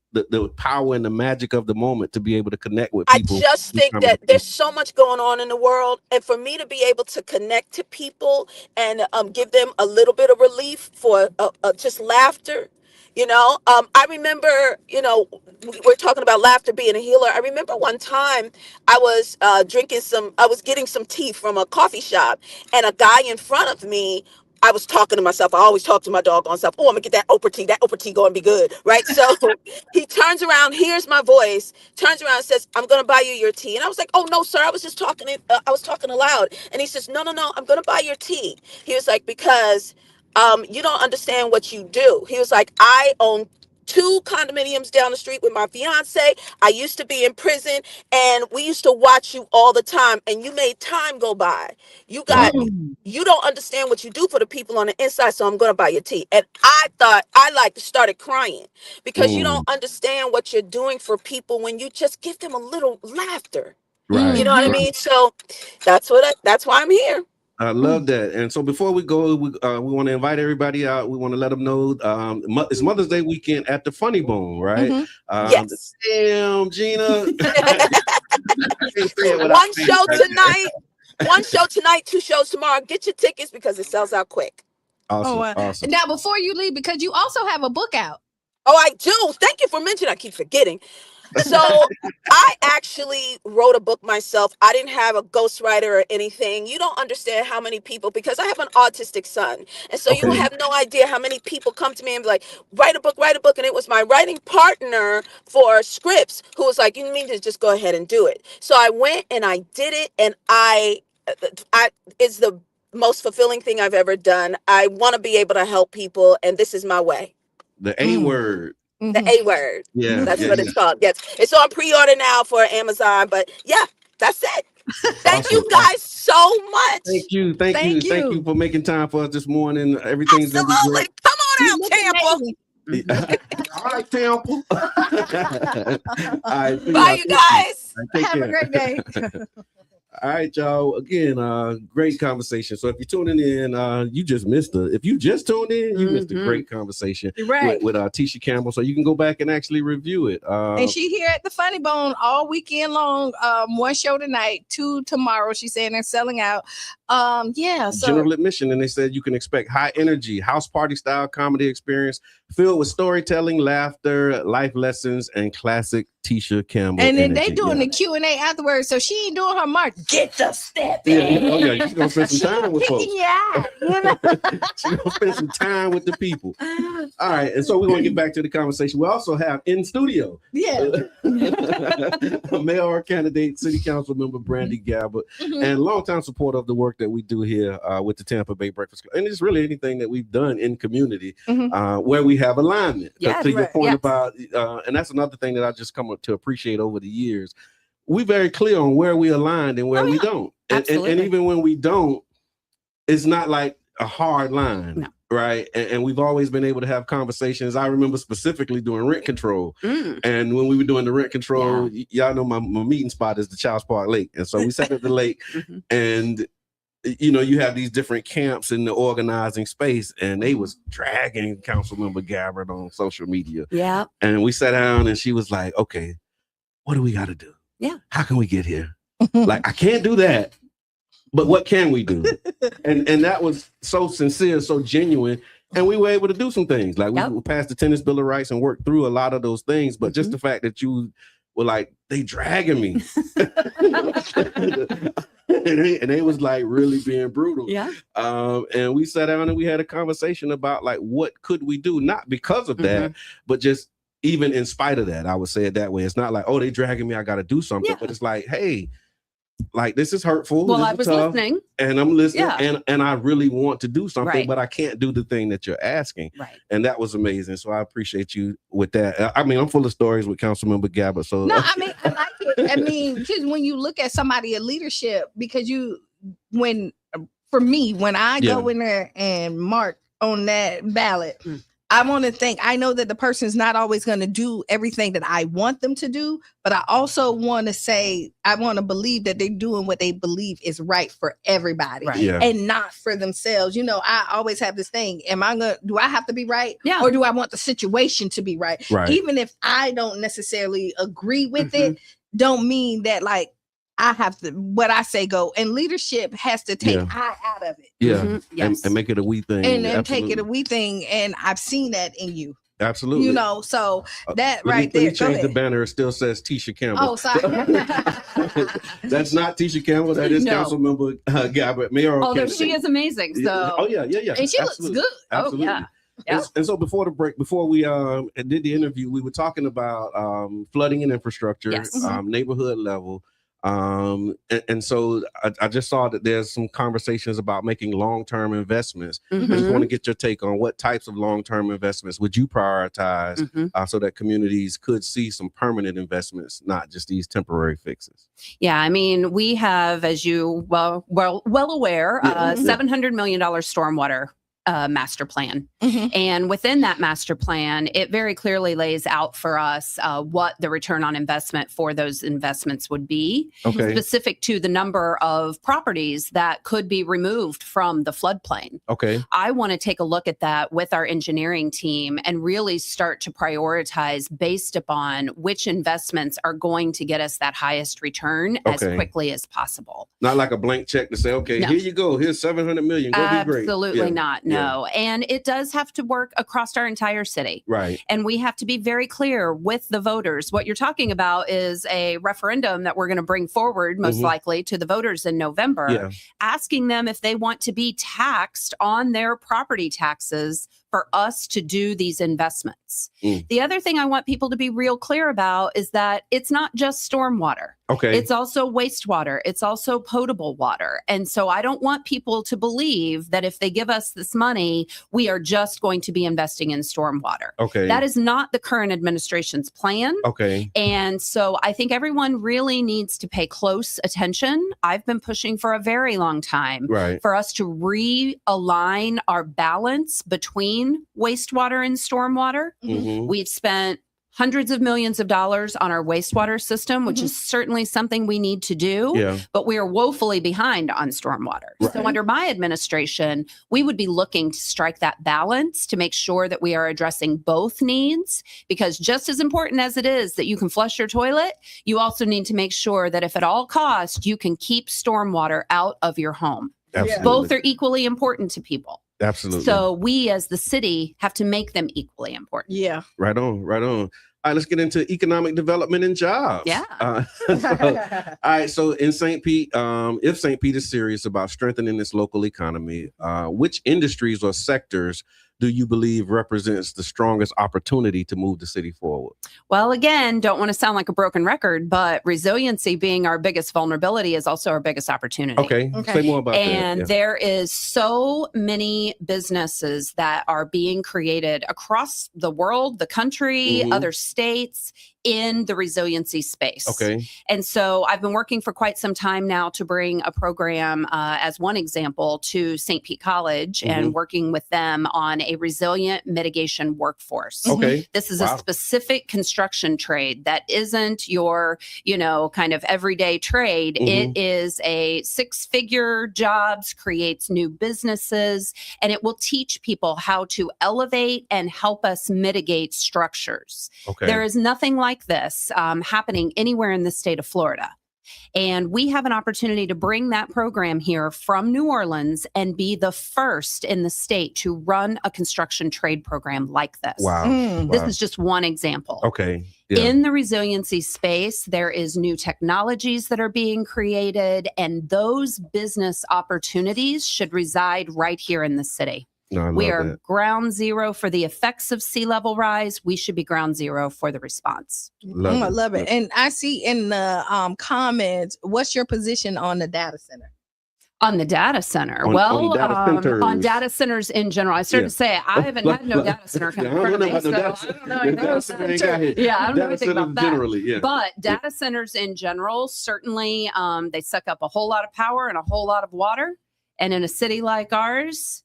power and the magic of the moment, to be able to connect with people? I just think that there's so much going on in the world, and for me to be able to connect to people and give them a little bit of relief for just laughter. I remember, we're talking about laughter being a healer. I remember one time I was getting some tea from a coffee shop, and a guy in front of me, I was talking to myself. I always talk to my doggone self. Oh, I'm gonna get that Oprah tea going to be good, right? So he turns around, hears my voice, turns around and says, I'm gonna buy you your tea. And I was like, oh no, sir, I was just talking. I was talking aloud. And he says, no, I'm gonna buy your tea. He was like, because you don't understand what you do. He was like, I own 2 condominiums down the street with my fiance. I used to be in prison, and we used to watch you all the time, and you made time go by. You don't understand what you do for the people on the inside, so I'm going to buy your tea. And I thought, I started crying, because you don't understand what you're doing for people when you just give them a little laughter. Right. You know what I mean? So that's why I'm here. I love that. And so before we go, we want to invite everybody out. We want to let them know it's Mother's Day weekend at the Funny Bone, right? Yes. Damn, Gina. One show tonight, 2 shows tomorrow. Get your tickets because it sells out quick. Awesome. Awesome. Now, before you leave, because you also have a book out. Oh, I do. Thank you for mentioning. I keep forgetting. So I actually wrote a book myself. I didn't have a ghostwriter or anything. You don't understand how many people, because I have an autistic son. And so you have no idea how many people come to me and be like, write a book. And it was my writing partner for scripts who was like, you need to just go ahead and do it. So I went and I did it. And it's the most fulfilling thing I've ever done. I want to be able to help people. And this is my way. The A word. The A word. Yeah. That's what it's called. Yes. It's on pre-order now for Amazon, but yeah, that's it. Thank you guys so much. Thank you for making time for us this morning. Everything's gonna be great. Come on out, Tampa. All right, Tampa. All right, bye, you guys. Have a great day. All right, y'all. Again, great conversation. So if you're tuning in, you just missed if you just tuned in, you missed a great conversation with Tisha Campbell. So you can go back and actually review it. And she here at the Funny Bone all weekend long. 1 show tonight, 2 tomorrow. She's saying they're selling out. So general admission, and they said you can expect high energy, house party style comedy experience filled with storytelling, laughter, life lessons, and classic Tisha Campbell. And then energy. they doing the Q&A afterwards, so she ain't doing her mark. Get the step in. Oh yeah, she's gonna spend some time with folks. Yeah, she's gonna spend some time with the people. All right, and so we're gonna get back to the conversation. We also have in studio, mayor candidate, city council member Brandy Gabbard, and longtime supporter of the work that we do here with the Tampa Bay Breakfast Club, and it's really anything that we've done in community where we have alignment. To your point about, and that's another thing that I just come up to appreciate over the years. We're very clear on where we aligned and where we don't, and even when we don't, it's not like a hard line. Right. And we've always been able to have conversations. I remember specifically doing rent control. And when we were doing the rent control, y'all know my meeting spot is the Childs Park Lake. And so we sat at the lake and you know, you have these different camps in the organizing space, and they was dragging Councilmember Gabbard on social media. Yeah. And we sat down and she was like, okay, what do we got to do? Yeah. How can we get here? Like, I can't do that, but what can we do? And that was so sincere, so genuine. And we were able to do some things. Like, we passed the Tennis Bill of Rights and worked through a lot of those things. But just the fact that you were like, they dragging me. and they was like really being brutal. Yeah. And we sat down and we had a conversation about like, what could we do? Not because of that, but just even in spite of that, I would say it that way. It's not like, oh, they dragging me, I got to do something. But it's like, hey, like, this is hurtful. Well, this I is was tough, listening. and I'm listening, Yeah. and I really want to do something, Right. but I can't do the thing that you're asking. Right. And that was amazing. So I appreciate you with that. I mean, I'm full of stories with Councilmember Gabbard. So No, I mean, I like it. I mean, because when you look at somebody in leadership, because for me, when I go in there and mark on that ballot, I want to think, I know that the person's not always going to do everything that I want them to do, but I also want to say, I want to believe that they're doing what they believe is right for everybody and not for themselves. You know, I always have this thing, do I have to be right? Yeah. Or do I want the situation to be right? Even if I don't necessarily agree with it, don't mean that like, I have to, what I say go, and leadership has to take I out of it. Yeah. And make it a we thing. And take it a we thing. And I've seen that in you. Absolutely. You know, so that let me change the banner. It still says Tisha Campbell. Oh, sorry. That's not Tisha Campbell. That is Councilmember Gabbard, mayoral candidate. She is amazing. So And she looks good. Absolutely. Oh, yeah. And so before the break, before we did the interview, we were talking about flooding and infrastructure, neighborhood level. And so I just saw that there's some conversations about making long-term investments. I just want to get your take on what types of long-term investments would you prioritize so that communities could see some permanent investments, not just these temporary fixes. Yeah, I mean, we have, as you well aware, $700 million stormwater master plan. And within that master plan, it very clearly lays out for us what the return on investment for those investments would be, specific to the number of properties that could be removed from the floodplain. I want to take a look at that with our engineering team and really start to prioritize based upon which investments are going to get us that highest return as quickly as possible. Not like a blank check to say, okay, here you go. Here's $700 million. Go be great. Absolutely not. No. And it does have to work across our entire city. Right. And we have to be very clear with the voters. What you're talking about is a referendum that we're going to bring forward, most likely, to the voters in November, asking them if they want to be taxed on their property taxes for us to do these investments. The other thing I want people to be real clear about is that it's not just stormwater. It's also wastewater. It's also potable water. And so I don't want people to believe that if they give us this money, we are just going to be investing in stormwater. That is not the current administration's plan. And so I think everyone really needs to pay close attention. I've been pushing for a very long time for us to realign our balance between wastewater and stormwater. We've spent hundreds of millions of dollars on our wastewater system, which is certainly something we need to do, but we are woefully behind on stormwater. So under my administration, we would be looking to strike that balance to make sure that we are addressing both needs, because just as important as it is that you can flush your toilet, you also need to make sure that if at all costs, you can keep stormwater out of your home. Both are equally important to people. Absolutely. So we as the city have to make them equally important. Right on. All right, let's get into economic development and jobs. All right, so in St. Pete, if St. Pete is serious about strengthening its local economy, which industries or sectors do you believe represents the strongest opportunity to move the city forward? Well, again, don't want to sound like a broken record, but resiliency being our biggest vulnerability is also our biggest opportunity. Say more about that. And there is so many businesses that are being created across the world, the country, other states, in the resiliency space. Okay. And so I've been working for quite some time now to bring a program, as one example, to St. Pete College and working with them on a resilient mitigation workforce. Okay. This is a specific construction trade that isn't your, kind of everyday trade. It is a 6-figure jobs, creates new businesses, and it will teach people how to elevate and help us mitigate structures. Okay. There is nothing like this happening anywhere in the state of Florida. And we have an opportunity to bring that program here from New Orleans and be the first in the state to run a construction trade program like this. Wow. This is just one example. Okay. Yeah. In the resiliency space, there is new technologies that are being created, and those business opportunities should reside right here in the city. No, We are ground zero for the effects of sea level rise. We should be ground zero for the response. I love it. And I see in the comments, what's your position on the data center? On the data center. On data centers in general. I started to say, I haven't had no data center come in front of me, so I don't know anything. I don't know anything about that. Generally, But data centers in general, certainly they suck up a whole lot of power and a whole lot of water. And in a city like ours,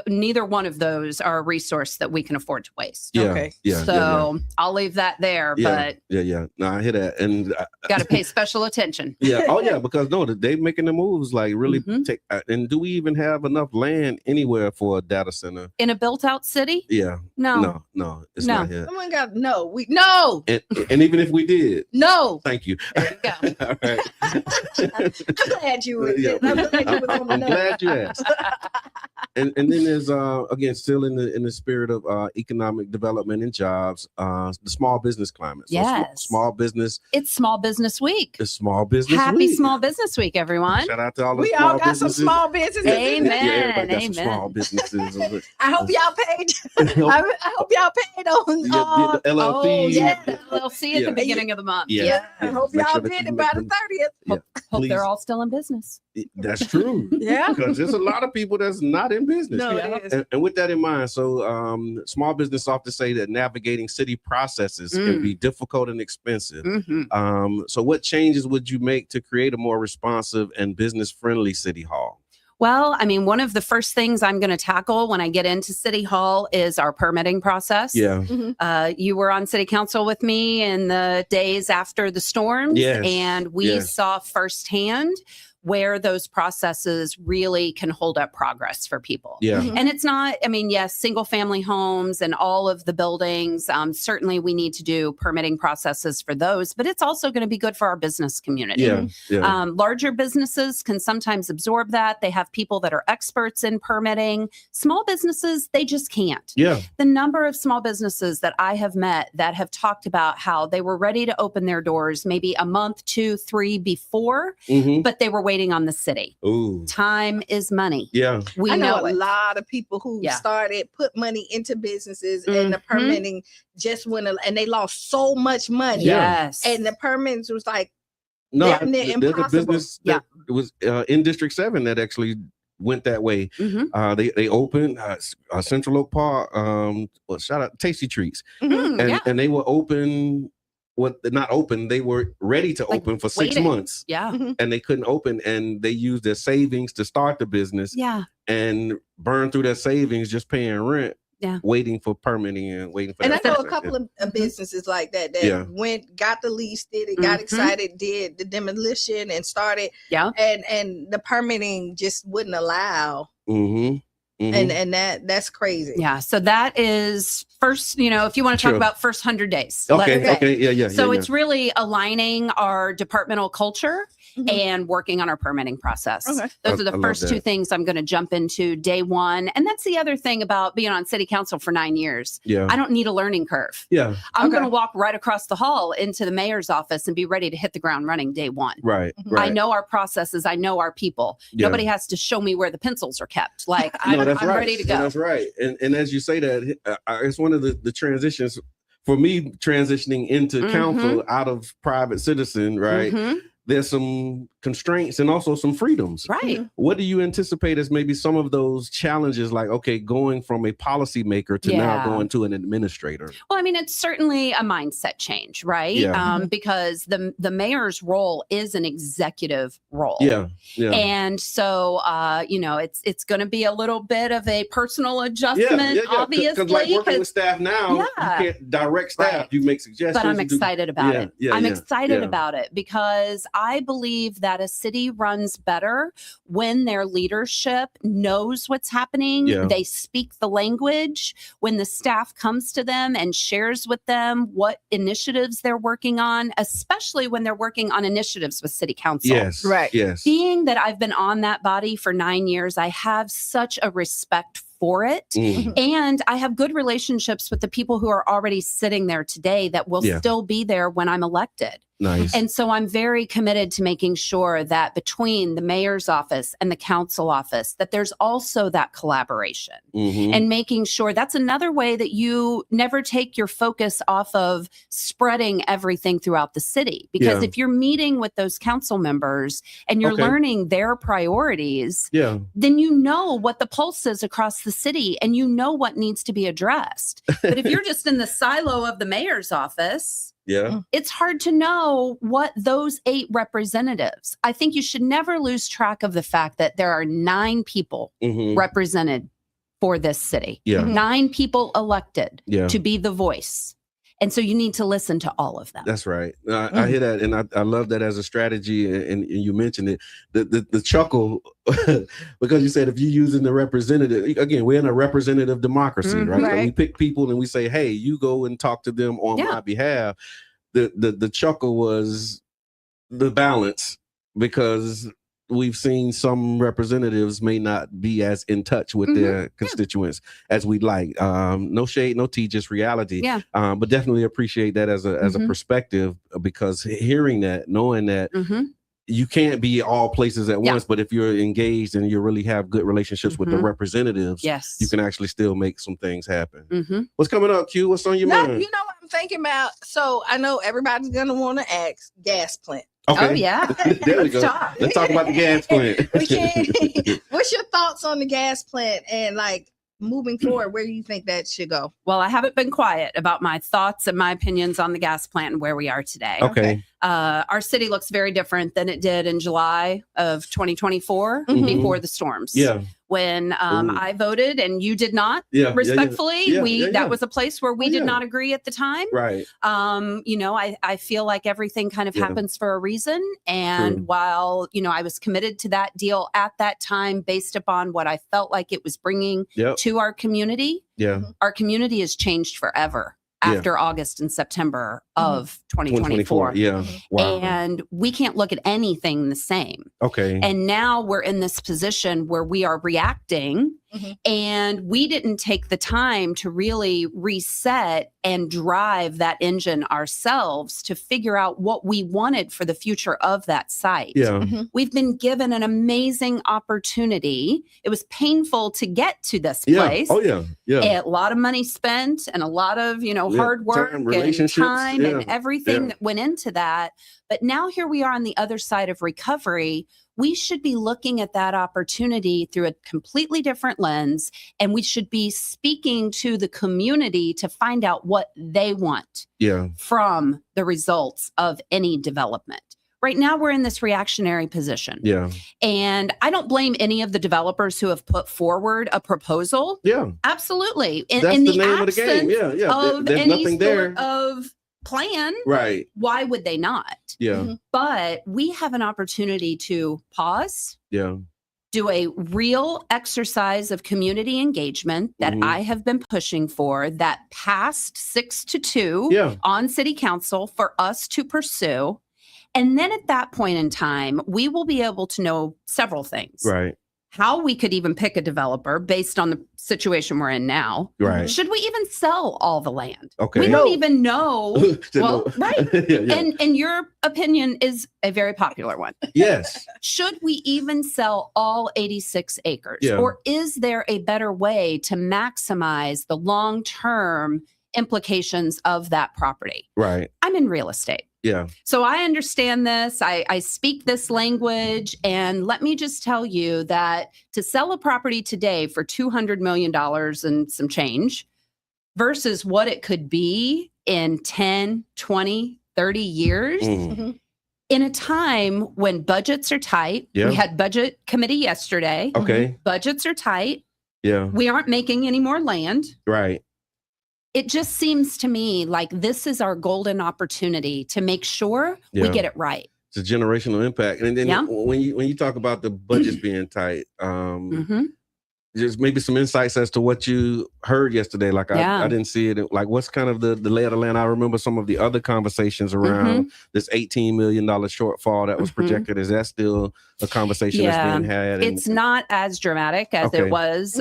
neither one of those are a resource that we can afford to waste. So I'll leave that there. But no, I hear that, and got to pay special attention. Because they making the moves like really take. And do we even have enough land anywhere for a data center in a built-out city? No, it's not here. Someone got no. And even if we did, no. Thank you. There you go. All right. I'm glad you were. I'm glad you asked. And then there's again still in the spirit of economic development and jobs, the small business climate. So small business. It's Small Business Week. It's Small Business Week. Happy Small Business Week, everyone. Shout out to all the we small all got businesses. some small businesses. Amen. Everybody got some small businesses. I hope y'all paid. I hope y'all paid on the LLC. The LLC at the beginning of the month. I hope y'all did it by the 30th. Hope they're all still in business. That's true. Because there's a lot of people that's not in business. No, and with that in mind, so small business often say that navigating city processes can be difficult and expensive. So what changes would you make to create a more responsive and business-friendly city hall? Well, I mean, one of the first things I'm going to tackle when I get into City Hall is our permitting process. You were on City Council with me in the days after the storms, and we saw firsthand where those processes really can hold up progress for people. And it's not, I mean, yes, single family homes and all of the buildings, certainly we need to do permitting processes for those, but it's also going to be good for our business community. Larger businesses can sometimes absorb that. They have people that are experts in permitting. Small businesses, they just can't. The number of small businesses that I have met that have talked about how they were ready to open their doors maybe a month, 2, 3 before, but they were waiting on the city. Time is money. We I know it. a lot of people who put money into businesses and the permitting just went, and they lost so much money. And the permits was like, there's a business that was in District 7 that actually went that way. They opened Central Oak Park. Shout out Tasty Treats, and they were open. Not open, they were ready to open for 6 months. And they couldn't open, and they used their savings to start the business and burn through their savings just paying rent, waiting for permitting and waiting for and that I know process. a couple of businesses like that got the lease, did it, got excited, did the demolition and started and the permitting just wouldn't allow. And that's crazy. So that is first, if you want to talk about first 100 days. So it's really aligning our departmental culture and working on our permitting process. Those are the first 2 things I'm going to jump into day one. And that's the other thing about being on City Council for 9 years. I don't need a learning curve. I'm going to walk right across the hall into the mayor's office and be ready to hit the ground running day one. I know our processes. I know our people. Nobody has to show me where the pencils are kept. Like I'm ready to go. That's right. And as you say that, it's one of the transitions for me transitioning into council out of private citizen, right? there's some constraints and also some freedoms. Right. What do you anticipate as maybe some of those challenges, like, okay, going from a policymaker to now going to an administrator? Well, I mean, it's certainly a mindset change, right? Yeah. Because the mayor's role is an executive role. Yeah. And so, it's going to be a little bit of a personal adjustment, obviously. Because like working with staff now, you can't direct staff. Right. You make suggestions. But I'm excited about it. I'm excited about it because I believe that a city runs better when their leadership knows what's happening. Yeah. They speak the language. When the staff comes to them and shares with them what initiatives they're working on, especially when they're working on initiatives with city council. Yes. Right. Yes. Being that I've been on that body for 9 years, I have such a respect for it. And I have good relationships with the people who are already sitting there today that will still be there when I'm elected. Nice. And so I'm very committed to making sure that between the mayor's office and the council office, that there's also that collaboration and making sure that's another way that you never take your focus off of spreading everything throughout the city. Because if you're meeting with those council members and you're learning their priorities, then you know what the pulse is across the city and you know what needs to be addressed. But if you're just in the silo of the mayor's office, it's hard to know what those 8 representatives. I think you should never lose track of the fact that there are 9 people represented for this city. 9 people elected to be the voice. And so you need to listen to all of them. That's right. I hear that. And I love that as a strategy. And you mentioned it, the chuckle, because you said if you're using the representative, again, we're in a representative democracy, right? So we pick people and we say, hey, you go and talk to them on my behalf. The chuckle was the balance, because we've seen some representatives may not be as in touch with their constituents as we'd like. No shade, no tea, just reality. But definitely appreciate that as a perspective, because hearing that, knowing that you can't be all places at once, but if you're engaged and you really have good relationships with the representatives, you can actually still make some things happen. What's coming up, Q? What's on your mind? You know what I'm thinking about? So I know everybody's going to want to ask gas plant. Okay. Oh, yeah. There we go. Let's talk about the gas plant. What's your thoughts on the gas plant and like moving forward, where do you think that should go? Well, I haven't been quiet about my thoughts and my opinions on the gas plant and where we are today. Okay. Our city looks very different than it did in July of 2024 before the storms. When I voted and you did not, respectfully, that was a place where we did not agree at the time. Right. I feel like everything kind of happens for a reason. And while, I was committed to that deal at that time based upon what I felt like it was bringing to our community, our community has changed forever after August and September of 2024. Wow. And we can't look at anything the same. Okay. And now we're in this position where we are reacting and we didn't take the time to really reset and drive that engine ourselves to figure out what we wanted for the future of that site. We've been given an amazing opportunity. It was painful to get to this place. A lot of money spent and a lot of, hard work and time and everything that went into that. But now here we are on the other side of recovery. We should be looking at that opportunity through a completely different lens, and we should be speaking to the community to find out what they want from the results of any development. Right now, we're in this reactionary position. And I don't blame any of the developers who have put forward a proposal. Absolutely. That's in the the name of the game. of There's any nothing sort there. of plan, Right. why would they not? But we have an opportunity to pause, do a real exercise of community engagement that I have been pushing for, that passed 6-2 on city council for us to pursue. And then at that point in time, we will be able to know several things. Right. How we could even pick a developer based on the situation we're in now. Right. Should we even sell all the land? Okay. We don't even know. Well, right. Yeah. And your opinion is a very popular one. Yes. Should we even sell all 86 acres? Yeah. Or is there a better way to maximize the long-term implications of that property. Right. I'm in real estate. Yeah. So I understand this. I speak this language. And let me just tell you that to sell a property today for $200 million and some change versus what it could be in 10, 20, 30 years, in a time when budgets are tight. We had budget committee yesterday. Okay. Budgets are tight. Yeah. We aren't making any more land. Right. It just seems to me like this is our golden opportunity to make sure we get it right. It's a generational impact. And then when you talk about the budgets being tight, just maybe some insights as to what you heard yesterday. Like I didn't see it. Like what's kind of the lay of the land? I remember some of the other conversations around this $18 million shortfall that was projected. Is that still a conversation that's being had? It's not as dramatic as it was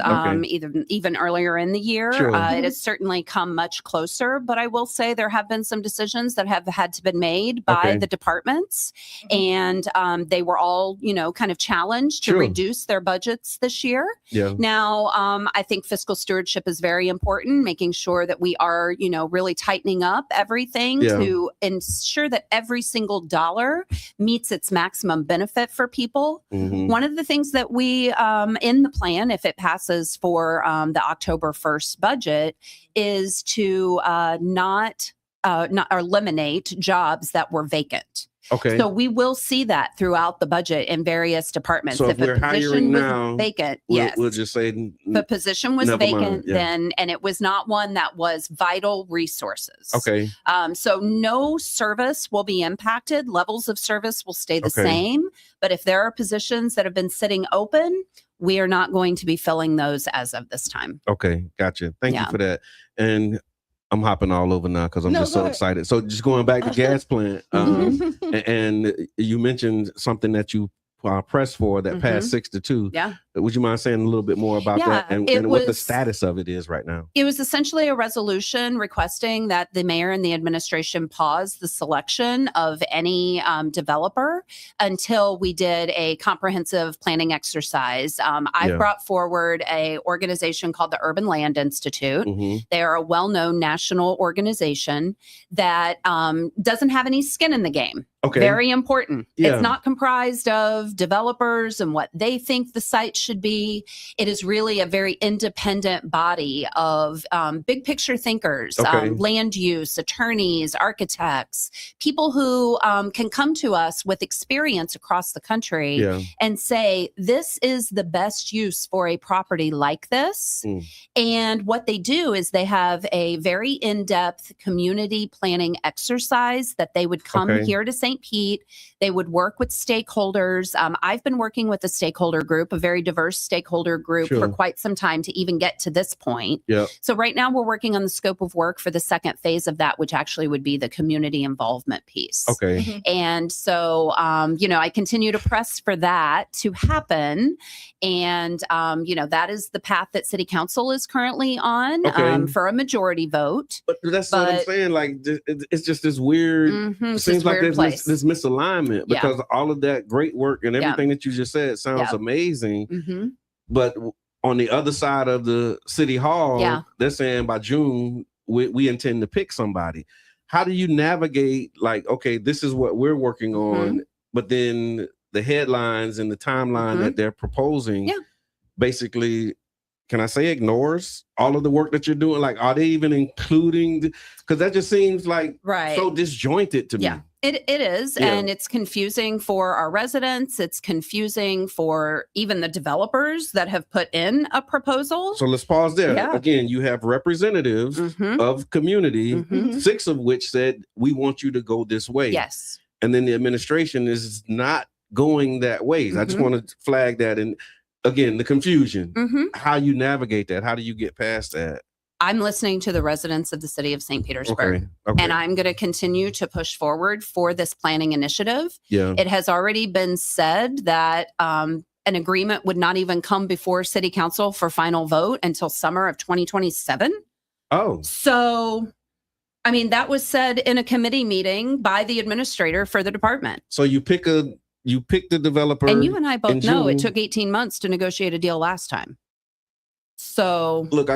even earlier in the year. It has certainly come much closer, but I will say there have been some decisions that have had to be made by the departments, and they were all, kind of challenged to reduce their budgets this year. Yeah. Now, I think fiscal stewardship is very important, making sure that we are, really tightening up everything to ensure that every single dollar meets its maximum benefit for people. One of the things that we, in the plan, if it passes for the October 1st budget, is to not eliminate jobs that were vacant. Okay. So we will see that throughout the budget in various departments. So if we're hiring now, vacant, we'll just say the position was vacant then, and it was not one that was vital resources. Okay. So no service will be impacted. Levels of service will stay the same. But if there are positions that have been sitting open, we are not going to be filling those as of this time. Okay. Gotcha. Thank you for that. And I'm hopping all over now because I'm just so excited. So just going back to gas plant, and you mentioned something that you pressed for that passed 6-2. Yeah. Would you mind saying a little bit more about that and what the status of it is right now? It was essentially a resolution requesting that the mayor and the administration pause the selection of any developer until we did a comprehensive planning exercise. I brought forward a organization called the Urban Land Institute. They are a well-known national organization that doesn't have any skin in the game. Okay. Very important. It's not comprised of developers and what they think the site should be. It is really a very independent body of big picture thinkers, land use, attorneys, architects, people who can come to us with experience across the country and say, this is the best use for a property like this. And what they do is they have a very in-depth community planning exercise that they would come here to St. Pete. They would work with stakeholders. I've been working with a stakeholder group, a very diverse stakeholder group for quite some time to even get to this point. So right now we're working on the scope of work for the second phase of that, which actually would be the community involvement piece. And so, I continue to press for that to happen. And, that is the path that City Council is currently on for a majority vote. But that's what I'm saying. Like, it's just this weird, it seems like there's this misalignment because all of that great work and everything that you just said sounds amazing. But on the other side of the city hall, they're saying by June, we intend to pick somebody. How do you navigate, like, okay, this is what we're working on, but then the headlines and the timeline that they're proposing basically, can I say, ignores all of the work that you're doing? Like, are they even including, because that just seems like so disjointed to me. It is, and it's confusing for our residents. It's confusing for even the developers that have put in a proposal. So let's pause there. Again, you have representatives of community, 6 of which said, we want you to go this way. Yes. And then the administration is not going that way. I just want to flag that. And again, the confusion, how you navigate that, how do you get past that? I'm listening to the residents of the city of St. Petersburg, and I'm going to continue to push forward for this planning initiative. It has already been said that an agreement would not even come before City Council for final vote until summer of 2027. So, I mean, that was said in a committee meeting by the administrator for the department. So you pick the developer. And you and I both know it took 18 months to negotiate a deal last time. So look, I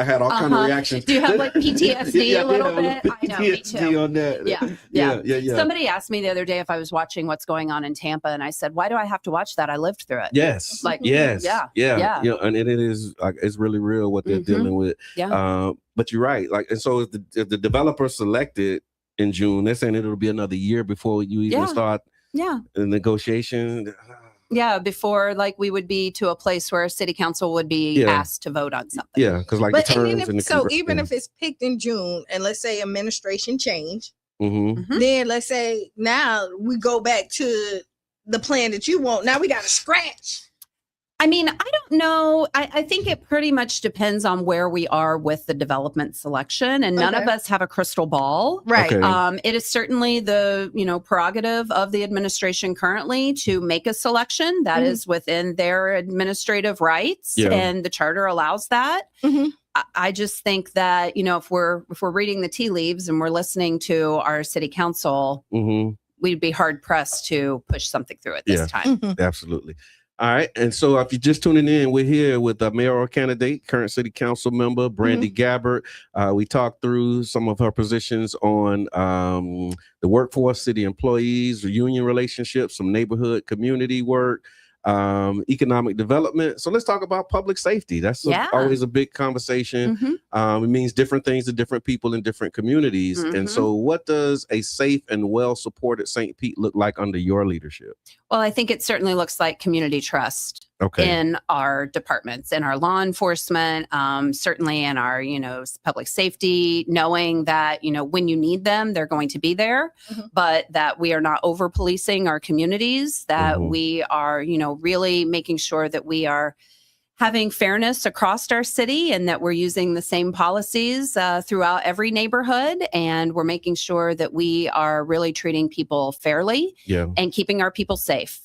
had all kind of reactions. Do you have like PTSD a little bit? I know, me PTSD too. on that. Yeah. Somebody asked me the other day if I was watching What's Going On in Tampa, and I said, "Why do I have to watch that? I lived through it." Yes. Like, yes. yeah. And it is like it's really real what they're dealing with. Yeah. But you're right. Like, and so if the developer selected in June, they're saying it'll be another year before you even start the negotiation. Yeah, before like we would be to a place where city council would be asked to vote on something. Yeah, because like but the terms even if it's picked in June, and let's say administration change, mm-hmm. then let's say now we go back to the plan that you want. Now we got to scratch. I mean, I don't know. I think it pretty much depends on where we are with the development selection, and none of us have a crystal ball. Right. Okay. It is certainly the, prerogative of the administration currently to make a selection that is within their administrative rights, and the charter allows that. Mm-hmm. I just think that, if we're reading the tea leaves and we're listening to our city council, we'd be hard pressed to push something through at this time. Mm-hmm. Absolutely. All right. And so if you're just tuning in, we're here with a mayoral candidate, current city council member, Brandy Gabbard. We talked through some of her positions on the workforce, city employees, union relationships, some neighborhood community work, economic development. So let's talk about public safety. That's always a big conversation. It means different things to different people in different communities. And so what does a safe and well-supported St. Pete look like under your leadership? Well, I think it certainly looks like community trust in our departments, in our law enforcement, certainly in our, public safety, knowing that, when you need them, they're going to be there, but that we are not over policing our communities, that we are, really making sure that we are having fairness across our city and that we're using the same policies throughout every neighborhood. And we're making sure that we are really treating people fairly and keeping our people safe.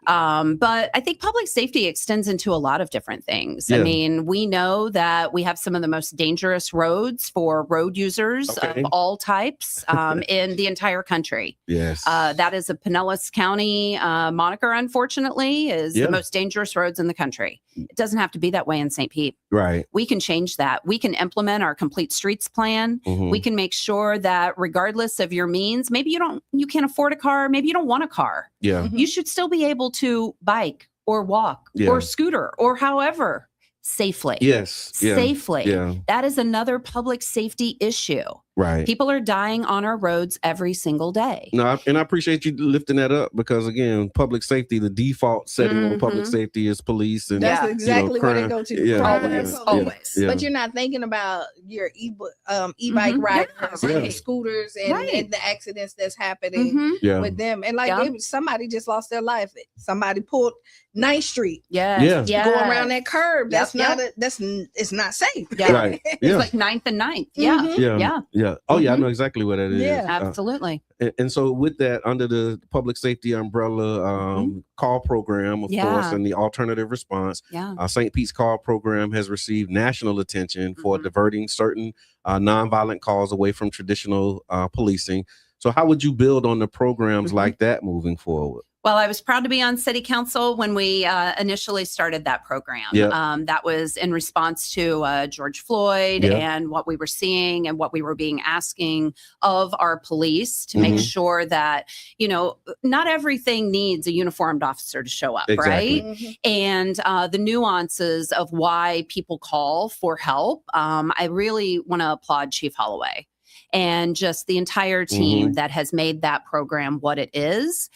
But I think public safety extends into a lot of different things. I mean, we know that we have some of the most dangerous roads for road users of all types in the entire country. Yes. That is a Pinellas County moniker, unfortunately, is the most dangerous roads in the country. It doesn't have to be that way in St. Pete. Right. We can change that. We can implement our complete streets plan. We can make sure that regardless of your means, maybe you can't afford a car, maybe you don't want a car. Yeah. You should still be able to bike or walk or scooter or however safely. Yes. Safely. Yeah. That is another public safety issue. Right. People are dying on our roads every single day. No, and I appreciate you lifting that up because again, public safety, the default setting on public safety is police, and that's exactly where they go to. Always. But you're not thinking about your e-bike riders and scooters and the accidents that's happening with them. And like somebody just lost their life. Somebody pulled 9th Street. Going around that curb. That's it's not safe. Right. It's like 9th and 9th. Yeah. Oh, yeah, I know exactly what that is. Yeah, absolutely. And so with that, under the public safety umbrella call program, of course, and the alternative response, St. Pete's call program has received national attention for diverting certain nonviolent calls away from traditional policing. So how would you build on the programs like that moving forward? Well, I was proud to be on city council when we initially started that program. That was in response to George Floyd and what we were seeing and what we were being asking of our police to make sure that, not everything needs a uniformed officer to show up, right? And the nuances of why people call for help. I really want to applaud Chief Holloway and just the entire team that has made that program what it is.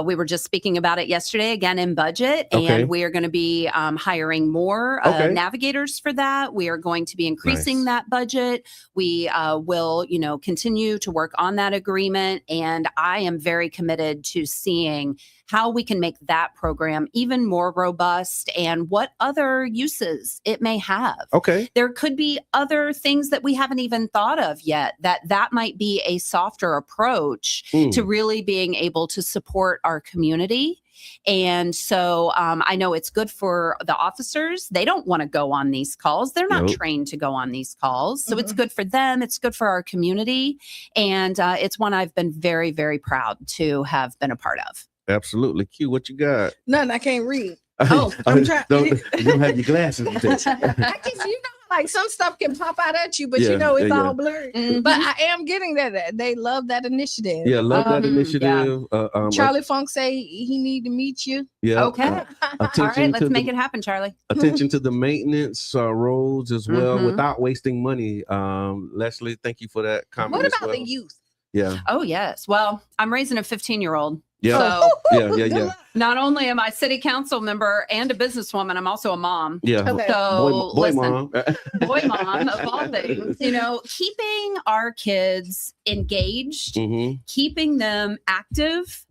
We were just speaking about it yesterday, again, in budget, and we are going to be hiring more navigators for that. We are going to be increasing that budget. We will, continue to work on that agreement. And I am very committed to seeing how we can make that program even more robust and what other uses it may have. There could be other things that we haven't even thought of yet that might be a softer approach to really being able to support our community. And so I know it's good for the officers. They don't want to go on these calls. They're not trained to go on these calls. So it's good for them. It's good for our community. And it's one I've been very, very proud to have been a part of. Absolutely. Q, what you got? Nothing. I can't read. Oh, I'm trying. don't have your glasses. I guess like some stuff can pop out at you, but it's all blurry. Mhm. But I am getting that they love that initiative. Yeah, love that initiative. Charlie Funk say he need to meet you. Yeah. Okay. All right, let's make it happen, Charlie. Attention to the maintenance roads as well, without wasting money. Leslie, thank you for that comment. What about as well. the youth? Yeah. Oh, yes. Well, I'm raising a 15-year-old. Yeah. So Yeah. not only am I city council member and a businesswoman, I'm also a mom. Yeah. Okay. So Boy, listen, mom. boy mom of all things, keeping our kids engaged, keeping them active,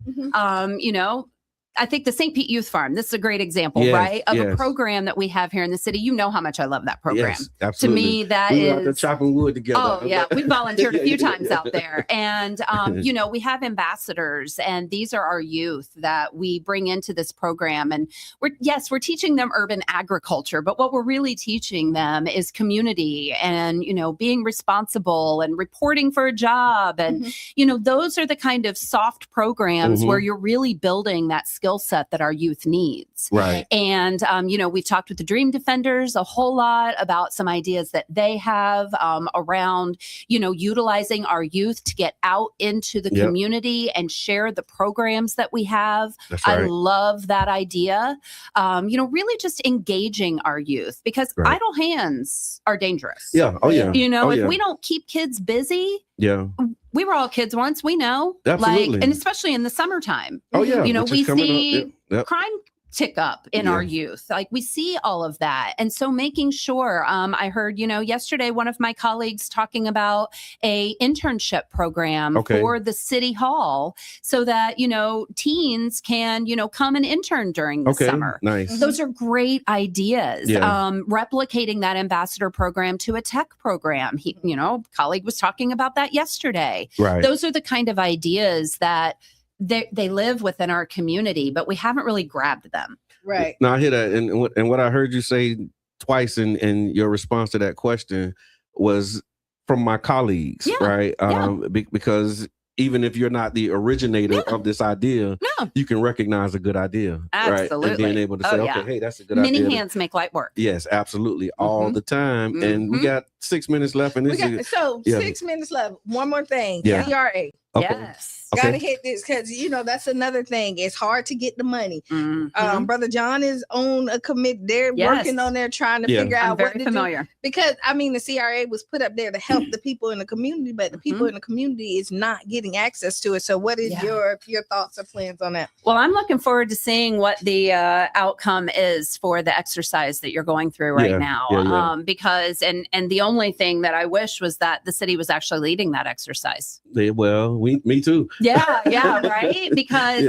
I think the St. Pete Youth Farm, this is a great example, right? Of a program that we have here in the city. You know how much I love that program. Yes, absolutely. To me, that we is. were out there chopping wood together. Oh, yeah. We volunteered a few times out there. And, we have ambassadors, and these are our youth that we bring into this program. And we're teaching them urban agriculture, but what we're really teaching them is community and, being responsible and reporting for a job. And, those are the kind of soft programs where you're really building that skill set that our youth needs. Right. And, we've talked with the Dream Defenders a whole lot about some ideas that they have around, utilizing our youth to get out into the community and share the programs that we have. That's right. I love that idea. Really just engaging our youth because idle hands are dangerous. Yeah. Oh, yeah. If we don't keep kids busy, we were all kids once, we know. Absolutely. And especially in the summertime. Oh, yeah. We see crime tick up in our youth. Like we see all of that. And so making sure, I heard, yesterday, one of my colleagues talking about a internship program for the city hall so that, teens can, come and intern during the summer. Nice. Those are great ideas. Replicating that ambassador program to a tech program. Colleague was talking about that yesterday. Right. Those are the kind of ideas that they live within our community, but we haven't really grabbed them. Right. Now I hear that, and what I heard you say twice in your response to that question was from my colleagues, right? Because even if you're not the originator of this idea, you can recognize a good idea, Absolutely. right? And being able to say, okay, hey, that's a good idea. Many hands make light work. Yes, absolutely, all the time. And we got 6 minutes left, and 6 minutes left. One more thing, CRA. Okay. Yes. Gotta hit this because that's another thing. It's hard to get the money. Brother John is on a committee. They're working on there trying to figure out what to do. Because the CRA was put up there to help the people in the community, but the people in the community is not getting access to it. So what is your thoughts or plans on that? Well, I'm looking forward to seeing what the outcome is for the exercise that you're going through right now. Because the only thing that I wish was that the city was actually leading that exercise. Me too. Yeah, right. Because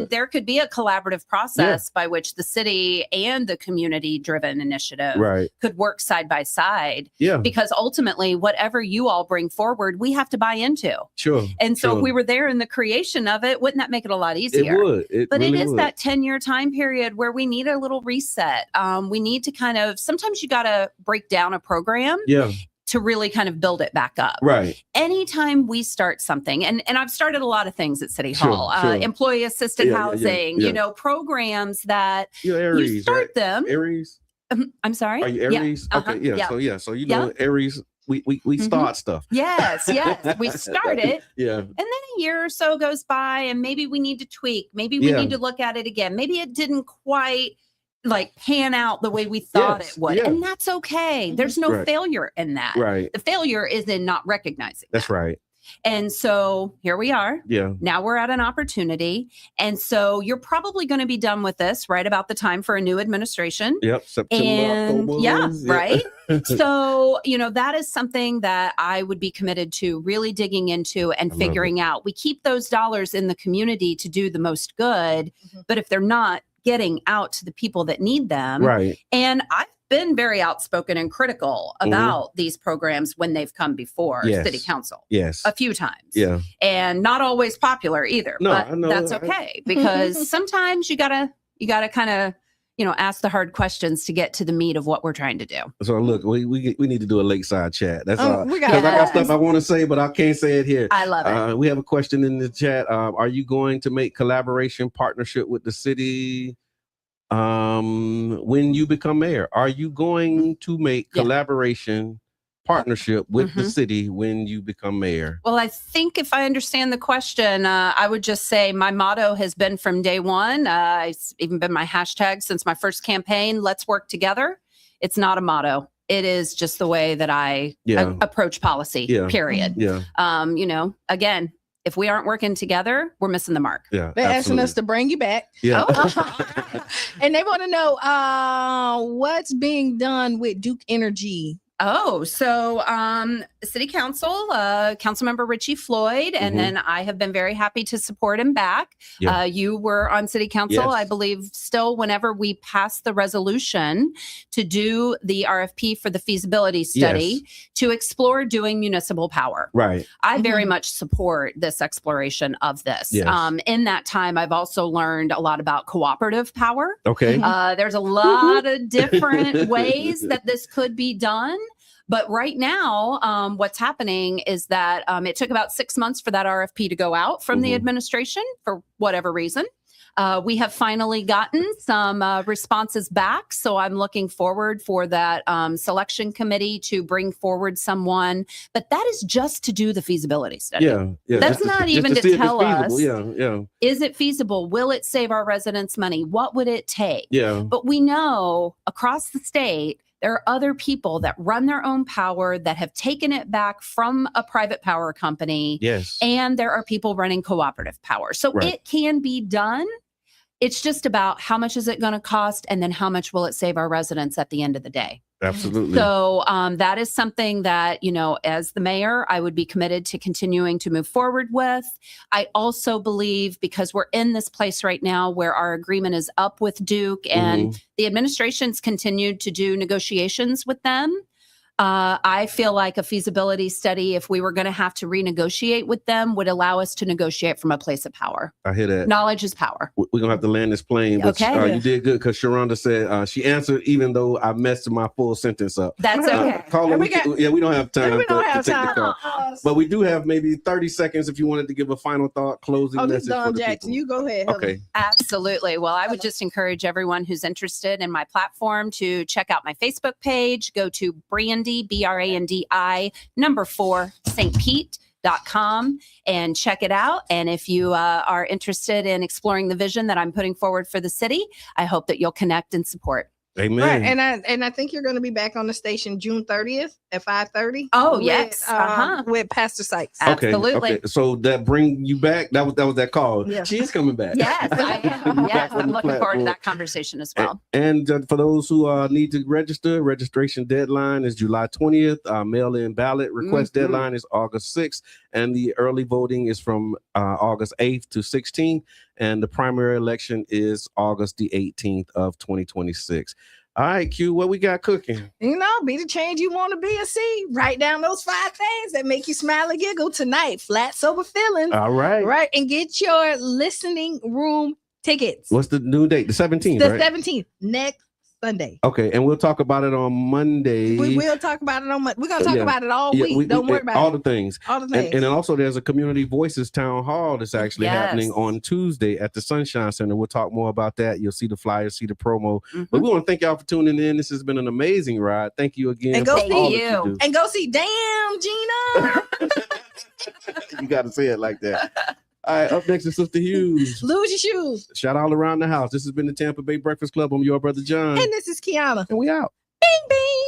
there could be a collaborative process by which the city and the community-driven initiative could work side by side. Yeah. Because ultimately, whatever you all bring forward, we have to buy into. Sure. And so if we were there in the creation of it, wouldn't that make it a lot easier? It would. But really it is would. that 10-year time period where we need a little reset. We need to sometimes you got to break down a program. Yeah. To really kind of build it back up. Right. Anytime we start something, and I've started a lot of City Hall, employee assisted housing, programs that Aries, you start them. Aries? I'm sorry? Are you Aries? Okay, So Aries, we start stuff. Yes. We start it. Yeah. And then a year or so goes by and maybe we need to tweak. Maybe we need to look at it again. Maybe it didn't quite pan out the way we thought it would. Yeah. And that's okay. There's no failure in that. Right. The failure is in not recognizing That's right. And so here we are. Yeah. Now we're at an opportunity. And so you're probably going to be done with this right about the time for a new administration. Yep. September, October. Right. So, that is something that I would be committed to really digging into and figuring out. We keep those dollars in the community to do the most good. But if they're not getting out to the people that need them. Right. And I've been very outspoken and critical about these programs when they've come before city council. Yes. A few times. Yeah. And not always popular either. No, but I know. That's okay because sometimes you gotta kind of, ask the hard questions to get to the meat of what we're trying to do. So look, we need to do a lakeside chat. That's all. We I got stuff I want to say, but I can't say it here. I love it. We have a question in the chat. Are you going to make collaboration partnership with the city when you become mayor, are you going to make collaboration partnership with the city when you become mayor? Well, I think if I understand the question, I would just say my motto has been from day one. It's even been my hashtag since my first campaign. Let's work together. It's not a motto. It is just the way that I approach policy, period. Yeah. Again, if we aren't working together, we're missing the mark. Yeah. They're asking us to bring you back. Yeah. And they want to know what's being done with Duke Energy. Oh, so City Council, Councilmember Richie Floyd, and then I have been very happy to support him back. Yeah. You were on City Council, I believe, still whenever we passed the resolution to do the RFP for the feasibility study to explore doing municipal power. Right. I very much support this exploration of this. Yes. In that time, I've also learned a lot about cooperative power. Okay. There's a lot of different ways that this could be done. But right now, what's happening is that it took about 6 months for that RFP to go out from the administration for whatever reason. We have finally gotten some responses back. So I'm looking forward for that selection committee to bring forward someone. But that is just to do the feasibility study. Yeah. That's not even to tell us, Yeah. is it feasible? Will it save our residents money? What would it take? Yeah. But we know across the state, there are other people that run their own power that have taken it back from a private power company. Yes. And there are people running cooperative power. So it can be done. It's just about how much is it going to cost and then how much will it save our residents at the end of the day. Absolutely. So that is something that, as the mayor, I would be committed to continuing to move forward with. I also believe, because we're in this place right now where our agreement is up with Duke and the administration's continued to do negotiations with them. I feel like a feasibility study, if we were going to have to renegotiate with them, would allow us to negotiate from a place of power. I hear that. Knowledge is power. We're going to have to land this plane. But you did good because Sharonda said she answered even though I messed my full sentence up. That's okay. Caller, we don't have time We don't have to take time. the call. But we do have maybe 30 seconds if you wanted to give a final thought, closing message for the Jackson. people. You go ahead. Okay. Absolutely. Well, I would just encourage everyone who's interested in my platform to check out my Facebook page. Go to Brandy, BRANDI, 4, St. Pete.com and check it out. And if you are interested in exploring the vision that I'm putting forward for the city, I hope that you'll connect and support. Amen. Right. And I think you're going to be back on the station June 30th at 5:30. Oh, yes. With Pastor Sykes. Absolutely. Okay. So that bring you back. That was that call. Yeah. She is coming back. Yes, I am. Yes, Back on I'm the looking forward to platform. that conversation as well. And for those who need to register, registration deadline is July 20th. Mail-in ballot request deadline is August 6th. And the early voting is from August 8th to 16th. And the primary election is August the 18th of 2026. All right, Q, what we got cooking? Be the change you want to be and see. Write down those 5 things that make you smile and giggle tonight. Flat sober feelings. All right. Right. And get your listening room tickets. What's the new date? The 17th, The right? 17th, next Sunday. Okay, and we'll talk about it on Monday. We will talk about it on Monday. We're going to talk about it all Yeah, week. Don't worry about all it. the things. All the things. And then also there's a Community Voices Town Hall that's actually happening on Tuesday at the Sunshine Center. We'll talk more about that. You'll see the flyers, see the promo. But we want to thank y'all for tuning in. This has been an amazing ride. Thank you again. And go for see all you. that do. And go see Damn Gina. You got to say it like that. All right, up next is Sister Hughes. Lose your shoes. Shout all around the house. This has been the Tampa Bay Breakfast Club. I'm your brother John. And this is Qiana. And we out. Bing, bing.